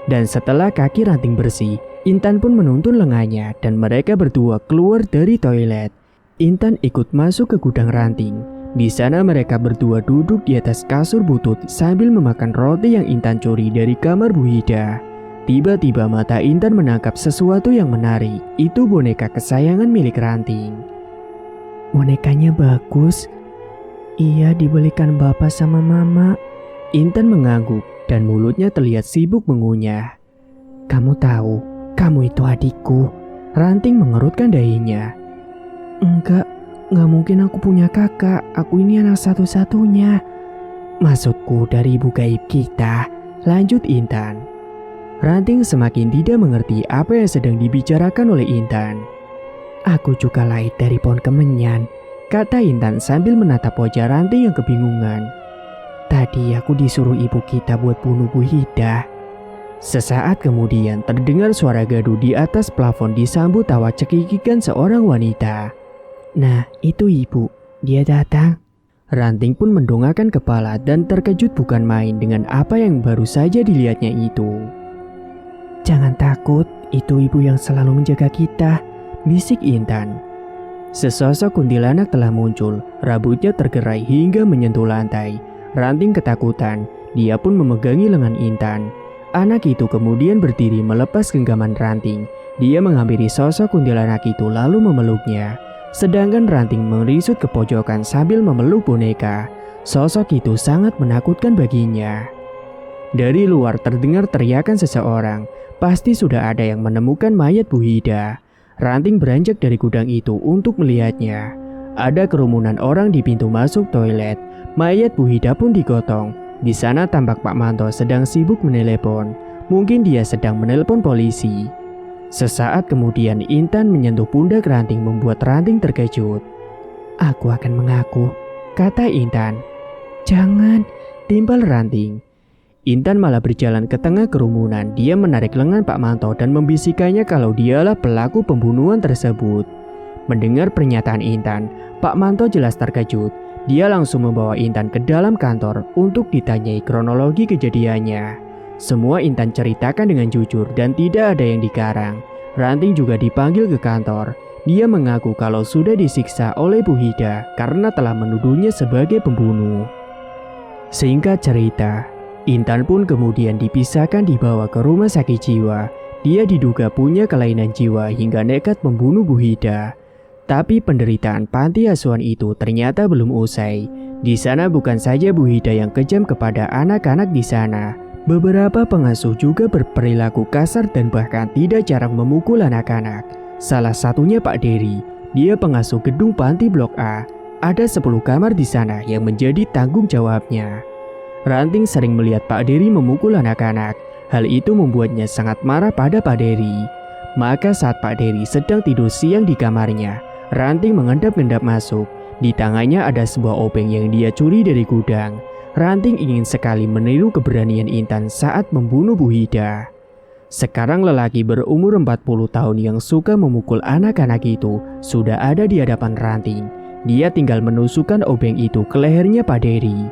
Dan setelah kaki Ranting bersih, Intan pun menuntun lengannya dan mereka berdua keluar dari toilet. Intan ikut masuk ke gudang Ranting. Di sana mereka berdua duduk di atas kasur butut sambil memakan roti yang Intan curi dari kamar Bu Hida. Tiba-tiba mata Intan menangkap sesuatu yang menarik. Itu boneka kesayangan milik Ranting. Bonekanya bagus. Iya, dibelikan bapak sama mama. Intan mengangguk dan mulutnya terlihat sibuk mengunyah. Kamu tahu, kamu itu adikku. Ranting mengerutkan dahinya. Enggak mungkin aku punya kakak. Aku ini anak satu-satunya. Maksudku dari ibu gaib kita, lanjut Intan. Ranting semakin tidak mengerti apa yang sedang dibicarakan oleh Intan. Aku juga lahir dari pohon kemenyan, kata Intan sambil menatap wajah Ranting yang kebingungan. Tadi aku disuruh ibu kita buat bunuh Bu Hida. Sesaat kemudian terdengar suara gaduh di atas plafon disambut tawa cekikikan seorang wanita. Nah, itu ibu, dia datang. Ranting pun mendongakkan kepala dan terkejut bukan main dengan apa yang baru saja dilihatnya itu. Jangan takut, itu ibu yang selalu menjaga kita, bisik Intan. Sesosok kuntilanak telah muncul, rambutnya tergerai hingga menyentuh lantai. Ranting ketakutan, dia pun memegangi lengan Intan. Anak itu kemudian berdiri melepas genggaman Ranting. Dia menghampiri sosok kuntilanak itu lalu memeluknya. Sedangkan Ranting merisut ke pojokan sambil memeluk boneka. Sosok itu sangat menakutkan baginya. Dari luar terdengar teriakan seseorang. Pasti sudah ada yang menemukan mayat Bu Hida. Ranting beranjak dari gudang itu untuk melihatnya. Ada kerumunan orang di pintu masuk toilet. Mayat Bu Hida pun digotong. Di sana tampak Pak Manto sedang sibuk menelepon. Mungkin dia sedang menelpon polisi. Sesaat kemudian Intan menyentuh pundak Ranting membuat Ranting terkejut. Aku akan mengaku, kata Intan. Jangan, timpal Ranting. Intan malah berjalan ke tengah kerumunan. Dia menarik lengan Pak Manto dan membisikannya kalau dialah pelaku pembunuhan tersebut. Mendengar pernyataan Intan, Pak Manto jelas terkejut. Dia langsung membawa Intan ke dalam kantor untuk ditanyai kronologi kejadiannya. Semua Intan ceritakan dengan jujur dan tidak ada yang dikarang. Ranting juga dipanggil ke kantor. Dia mengaku kalau sudah disiksa oleh Bu Hida karena telah menuduhnya sebagai pembunuh. Singkat cerita, Intan pun kemudian dipisahkan dibawa ke rumah sakit jiwa. Dia diduga punya kelainan jiwa hingga nekat membunuh Bu Hida. Tapi penderitaan panti asuhan itu ternyata belum usai. Di sana bukan saja Bu Hida yang kejam kepada anak-anak di sana. Beberapa pengasuh juga berperilaku kasar dan bahkan tidak jarang memukul anak-anak. Salah satunya Pak Dery. Dia pengasuh gedung panti Blok A. Ada 10 kamar di sana yang menjadi tanggung jawabnya. Ranting sering melihat Pak Dery memukul anak-anak. Hal itu membuatnya sangat marah pada Pak Dery. Maka saat Pak Dery sedang tidur siang di kamarnya, Ranting mengendap-endap masuk. Di tangannya ada sebuah obeng yang dia curi dari gudang. Ranting ingin sekali meniru keberanian Intan saat membunuh Bu Hida. Sekarang lelaki berumur 40 tahun yang suka memukul anak-anak itu sudah ada di hadapan Ranting. Dia tinggal menusukkan obeng itu ke lehernya Pak Dery.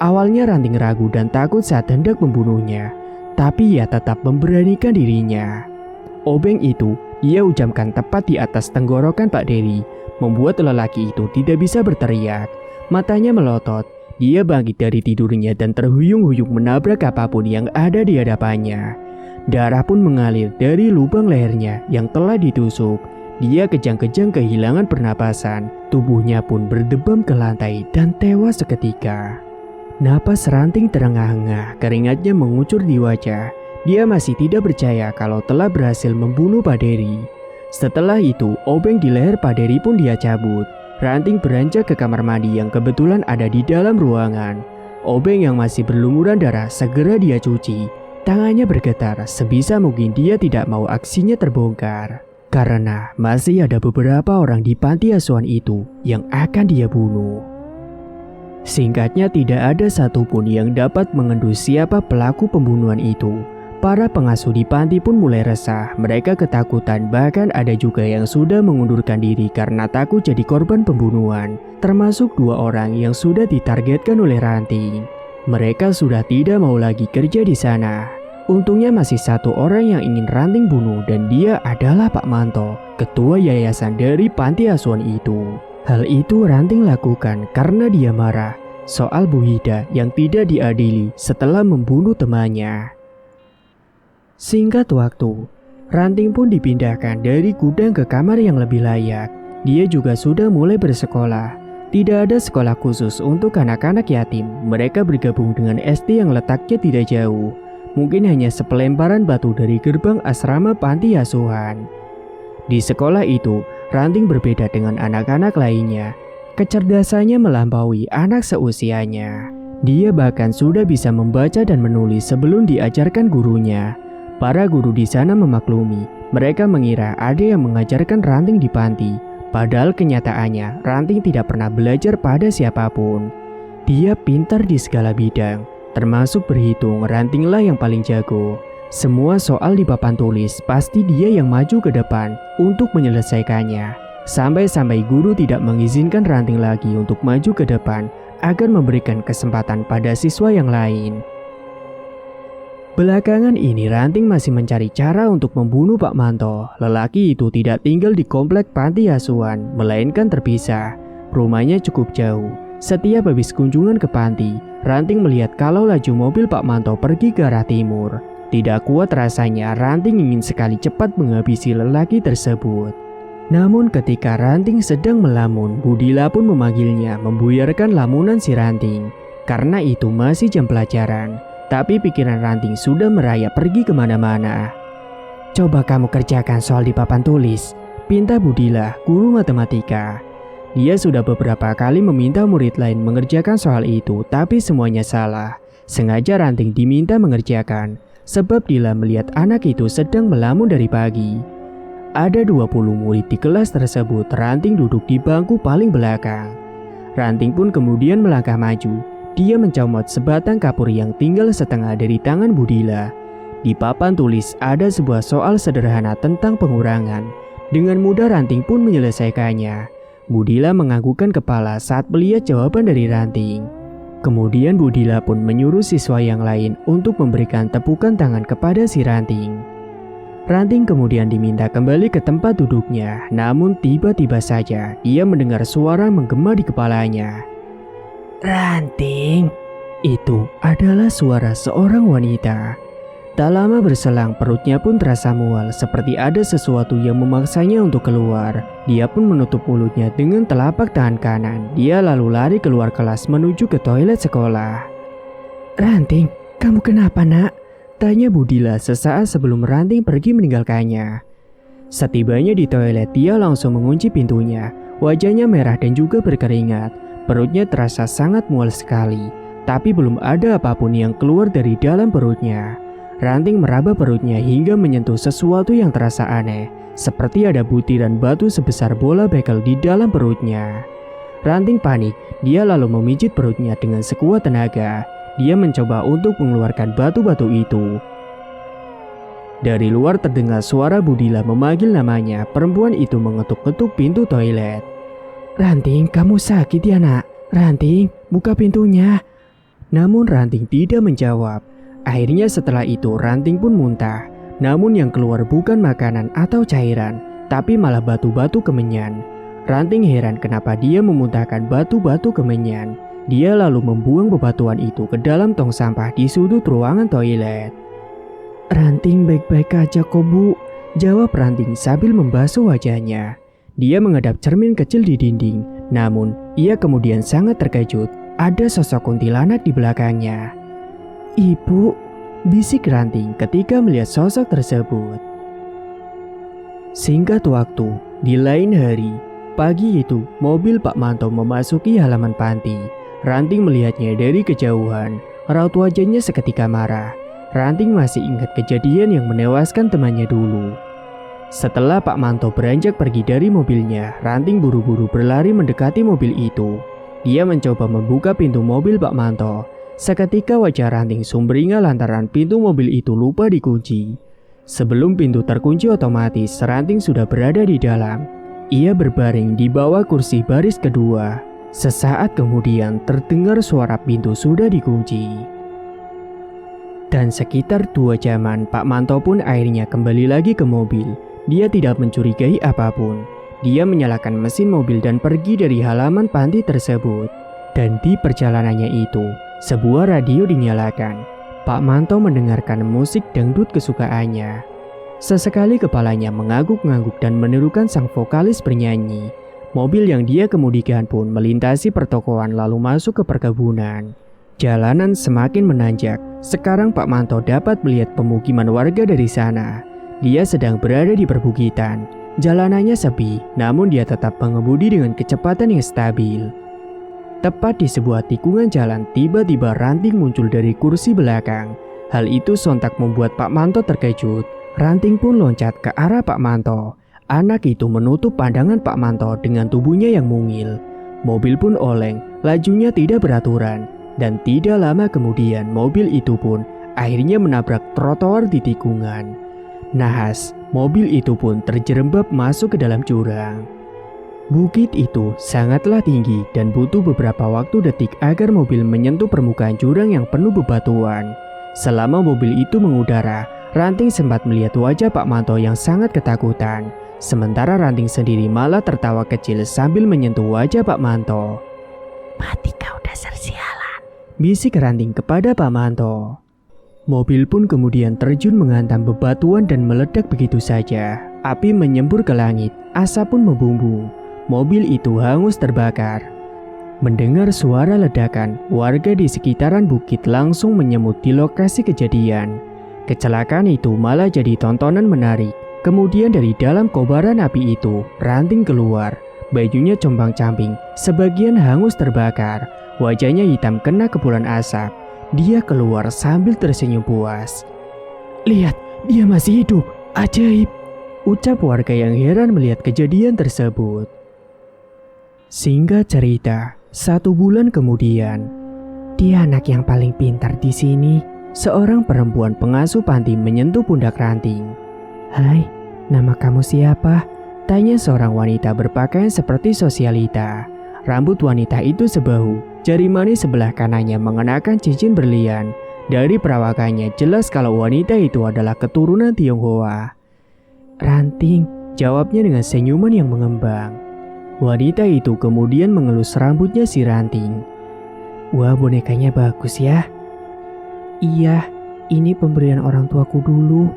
Awalnya Ranting ragu dan takut saat hendak membunuhnya, tapi ia tetap memberanikan dirinya. Obeng itu dia ujamkan tepat di atas tenggorokan Pak Dery, membuat lelaki itu tidak bisa berteriak. Matanya melotot, dia bangkit dari tidurnya dan terhuyung-huyung menabrak apapun yang ada di hadapannya. Darah pun mengalir dari lubang lehernya yang telah ditusuk. Dia kejang-kejang kehilangan pernapasan, tubuhnya pun berdebam ke lantai dan tewas seketika. Napas Ranting terengah-engah, keringatnya mengucur di wajah. Dia masih tidak percaya kalau telah berhasil membunuh Pak Dery. Setelah itu, obeng di leher Pak Dery pun dia cabut. Ranting beranjak ke kamar mandi yang kebetulan ada di dalam ruangan. Obeng yang masih berlumuran darah segera dia cuci. Tangannya bergetar, sebisa mungkin dia tidak mau aksinya terbongkar. Karena masih ada beberapa orang di panti asuhan itu yang akan dia bunuh. Singkatnya tidak ada satupun yang dapat mengendus siapa pelaku pembunuhan itu. Para pengasuh di panti pun mulai resah, mereka ketakutan, bahkan ada juga yang sudah mengundurkan diri karena takut jadi korban pembunuhan, termasuk 2 orang yang sudah ditargetkan oleh Ranting. Mereka sudah tidak mau lagi kerja di sana. Untungnya masih 1 orang yang ingin Ranting bunuh dan dia adalah Pak Manto, ketua yayasan dari panti asuhan itu. Hal itu Ranting lakukan karena dia marah soal Bu Hida yang tidak diadili setelah membunuh temannya. Singkat waktu, Ranting pun dipindahkan dari gudang ke kamar yang lebih layak. Dia juga sudah mulai bersekolah. Tidak ada sekolah khusus untuk anak-anak yatim. Mereka bergabung dengan SD yang letaknya tidak jauh. Mungkin hanya sepelemparan batu dari gerbang asrama panti asuhan. Di sekolah itu, Ranting berbeda dengan anak-anak lainnya. Kecerdasannya melampaui anak seusianya. Dia bahkan sudah bisa membaca dan menulis sebelum diajarkan gurunya. Para guru di sana memaklumi. Mereka mengira ada yang mengajarkan Ranting di panti. Padahal kenyataannya, Ranting tidak pernah belajar pada siapapun. Dia pintar di segala bidang, termasuk berhitung. Rantinglah yang paling jago. Semua soal di papan tulis pasti dia yang maju ke depan untuk menyelesaikannya. Sampai-sampai guru tidak mengizinkan Ranting lagi untuk maju ke depan agar memberikan kesempatan pada siswa yang lain. Belakangan ini Ranting masih mencari cara untuk membunuh Pak Manto. Lelaki itu tidak tinggal di komplek panti asuhan, melainkan terpisah. Rumahnya cukup jauh. Setiap habis kunjungan ke panti, Ranting melihat kalau laju mobil Pak Manto pergi ke arah timur. Tidak kuat rasanya, Ranting ingin sekali cepat menghabisi lelaki tersebut. Namun ketika Ranting sedang melamun, Budila pun memanggilnya, membuyarkan lamunan si Ranting. Karena itu masih jam pelajaran, tapi pikiran Ranting sudah merayap pergi kemana-mana. "Coba kamu kerjakan soal di papan tulis," pinta Budila, guru matematika. Dia sudah beberapa kali meminta murid lain mengerjakan soal itu, tapi semuanya salah. Sengaja Ranting diminta mengerjakan, sebab Dila melihat anak itu sedang melamun dari pagi. Ada 20 murid di kelas tersebut. Ranting duduk di bangku paling belakang. Ranting pun kemudian melangkah maju. Dia mencomot sebatang kapur yang tinggal setengah dari tangan Budila. Di papan tulis ada sebuah soal sederhana tentang pengurangan. Dengan mudah Ranting pun menyelesaikannya. Budila menganggukkan kepala saat melihat jawaban dari Ranting. Kemudian Budila pun menyuruh siswa yang lain untuk memberikan tepukan tangan kepada si Ranting. Ranting kemudian diminta kembali ke tempat duduknya, namun tiba-tiba saja ia mendengar suara menggema di kepalanya. "Ranting!" Itu adalah suara seorang wanita. Tak lama berselang perutnya pun terasa mual, seperti ada sesuatu yang memaksanya untuk keluar. Dia pun menutup mulutnya dengan telapak tangan kanan. Dia lalu lari keluar kelas menuju ke toilet sekolah. "Ranting, kamu kenapa nak?" tanya Budila sesaat sebelum Ranting pergi meninggalkannya. Setibanya di toilet, dia langsung mengunci pintunya. Wajahnya merah dan juga berkeringat. Perutnya terasa sangat mual sekali, tapi belum ada apapun yang keluar dari dalam perutnya. Ranting meraba perutnya hingga menyentuh sesuatu yang terasa aneh, seperti ada butiran batu sebesar bola bekel di dalam perutnya. Ranting panik, dia lalu memijit perutnya dengan sekuat tenaga. Dia mencoba untuk mengeluarkan batu-batu itu. Dari luar terdengar suara Budila memanggil namanya. Perempuan itu mengetuk-ketuk pintu toilet. "Ranting, kamu sakit ya nak? Ranting, buka pintunya." Namun Ranting tidak menjawab. Akhirnya setelah itu Ranting pun muntah. Namun yang keluar bukan makanan atau cairan, tapi malah batu-batu kemenyan. Ranting heran kenapa dia memuntahkan batu-batu kemenyan. Dia lalu membuang bebatuan itu ke dalam tong sampah di sudut ruangan toilet. "Ranting baik-baik aja kok bu," jawab Ranting sambil membasuh wajahnya. Dia menghadap cermin kecil di dinding. Namun ia kemudian sangat terkejut. Ada sosok kuntilanak di belakangnya. "Ibu," bisik Ranting ketika melihat sosok tersebut. Singkat waktu, di lain hari, pagi itu mobil Pak Manto memasuki halaman panti. Ranting melihatnya dari kejauhan. Raut wajahnya seketika marah. Ranting masih ingat kejadian yang menewaskan temannya dulu. Setelah Pak Manto beranjak pergi dari mobilnya, Ranting buru-buru berlari mendekati mobil itu. Dia mencoba membuka pintu mobil Pak Manto. Seketika wajah Ranting sumringah lantaran pintu mobil itu lupa dikunci. Sebelum pintu terkunci otomatis, Ranting sudah berada di dalam. Ia berbaring di bawah kursi baris kedua. Sesaat kemudian terdengar suara pintu sudah dikunci. Dan sekitar 2 jaman, Pak Manto pun akhirnya kembali lagi ke mobil. Dia tidak mencurigai apapun. Dia menyalakan mesin mobil dan pergi dari halaman panti tersebut. Dan di perjalanannya itu, sebuah radio dinyalakan. Pak Manto mendengarkan musik dangdut kesukaannya. Sesekali kepalanya mengangguk-ngangguk dan menirukan sang vokalis bernyanyi. Mobil yang dia kemudikan pun melintasi pertokoan lalu masuk ke perkebunan. Jalanan semakin menanjak. Sekarang Pak Manto dapat melihat pemukiman warga dari sana. Dia sedang berada di perbukitan. Jalanannya sepi, namun dia tetap mengemudi dengan kecepatan yang stabil. Tepat di sebuah tikungan jalan, tiba-tiba Ranting muncul dari kursi belakang. Hal itu sontak membuat Pak Manto terkejut. Ranting pun loncat ke arah Pak Manto. Anak itu menutup pandangan Pak Manto dengan tubuhnya yang mungil. Mobil pun oleng, lajunya tidak beraturan. Dan tidak lama kemudian mobil itu pun akhirnya menabrak trotoar di tikungan. Nahas, mobil itu pun terjerembab masuk ke dalam jurang. Bukit itu sangatlah tinggi dan butuh beberapa waktu detik agar mobil menyentuh permukaan jurang yang penuh bebatuan. Selama mobil itu mengudara, Ranting sempat melihat wajah Pak Manto yang sangat ketakutan. Sementara Ranting sendiri malah tertawa kecil sambil menyentuh wajah Pak Manto. "Mati kau dasar sialan," bisik Ranting kepada Pak Manto. Mobil pun kemudian terjun menghantam bebatuan dan meledak begitu saja. Api menyembur ke langit, asap pun membumbung. Mobil itu hangus terbakar. Mendengar suara ledakan, warga di sekitaran bukit langsung menyemut di lokasi kejadian. Kecelakaan itu malah jadi tontonan menarik. Kemudian dari dalam kobaran api itu, Ranting keluar. Bajunya compang-camping, sebagian hangus terbakar. Wajahnya hitam kena kepulan asap. Dia keluar sambil tersenyum puas. "Lihat, dia masih hidup. Ajaib," ucap warga yang heran melihat kejadian tersebut. Singkat cerita, 1 bulan kemudian, "Dia anak yang paling pintar di sini." Seorang perempuan pengasuh panti menyentuh pundak Ranting. "Hai, nama kamu siapa?" Tanya seorang wanita berpakaian seperti sosialita. Rambut wanita itu sebahu, jari manis sebelah kanannya mengenakan cincin berlian. Dari perawakannya jelas kalau wanita itu adalah keturunan Tionghoa. "Ranting," jawabnya dengan senyuman yang mengembang. Wanita itu kemudian mengelus rambutnya si Ranting. "Wah, bonekanya bagus ya." "Iya, ini pemberian orang tuaku dulu."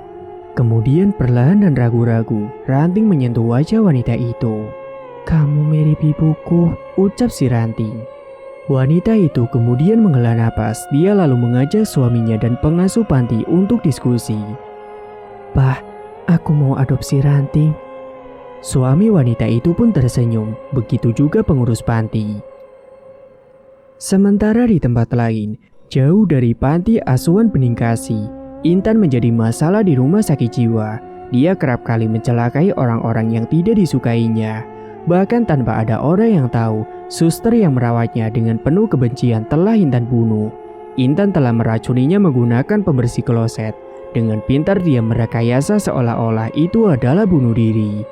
Kemudian perlahan dan ragu-ragu, Ranting menyentuh wajah wanita itu. "Kamu mirip ibuku," ucap si Ranting. Wanita itu kemudian menghela napas. Dia lalu mengajak suaminya dan pengasuh panti untuk diskusi. "Pak, aku mau adopsi Ranting." Suami wanita itu pun tersenyum, begitu juga pengurus panti. Sementara di tempat lain, jauh dari panti asuhan Beningkasi, Intan menjadi masalah di rumah sakit jiwa. Dia kerap kali mencelakai orang-orang yang tidak disukainya. Bahkan tanpa ada orang yang tahu, suster yang merawatnya dengan penuh kebencian telah Intan bunuh. Intan telah meracuninya menggunakan pembersih kloset. Dengan pintar dia merekayasa seolah-olah itu adalah bunuh diri.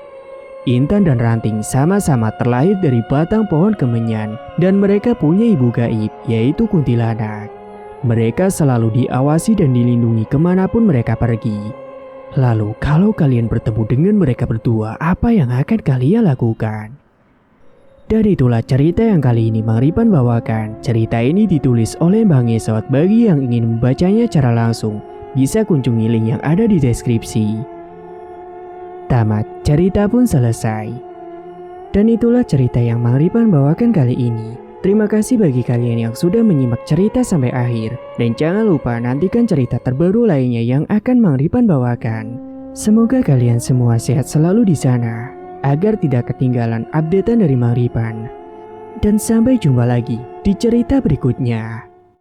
Intan dan Ranting sama-sama terlahir dari batang pohon kemenyan dan mereka punya ibu gaib, yaitu kuntilanak. Mereka selalu diawasi dan dilindungi kemanapun mereka pergi. Lalu kalau kalian bertemu dengan mereka berdua, apa yang akan kalian lakukan? Dan itulah cerita yang kali ini Mang Ripan bawakan. Cerita ini ditulis oleh Bang Esot. Bagi yang ingin membacanya secara langsung, bisa kunjungi link yang ada di deskripsi. Tamat, cerita pun selesai. Dan itulah cerita yang Mang Ripan bawakan kali ini. Terima kasih bagi kalian yang sudah menyimak cerita sampai akhir. Dan jangan lupa nantikan cerita terbaru lainnya yang akan Mang Ripan bawakan. Semoga kalian semua sehat selalu di sana, agar tidak ketinggalan updatean dari Mang Ripan. Dan sampai jumpa lagi di cerita berikutnya.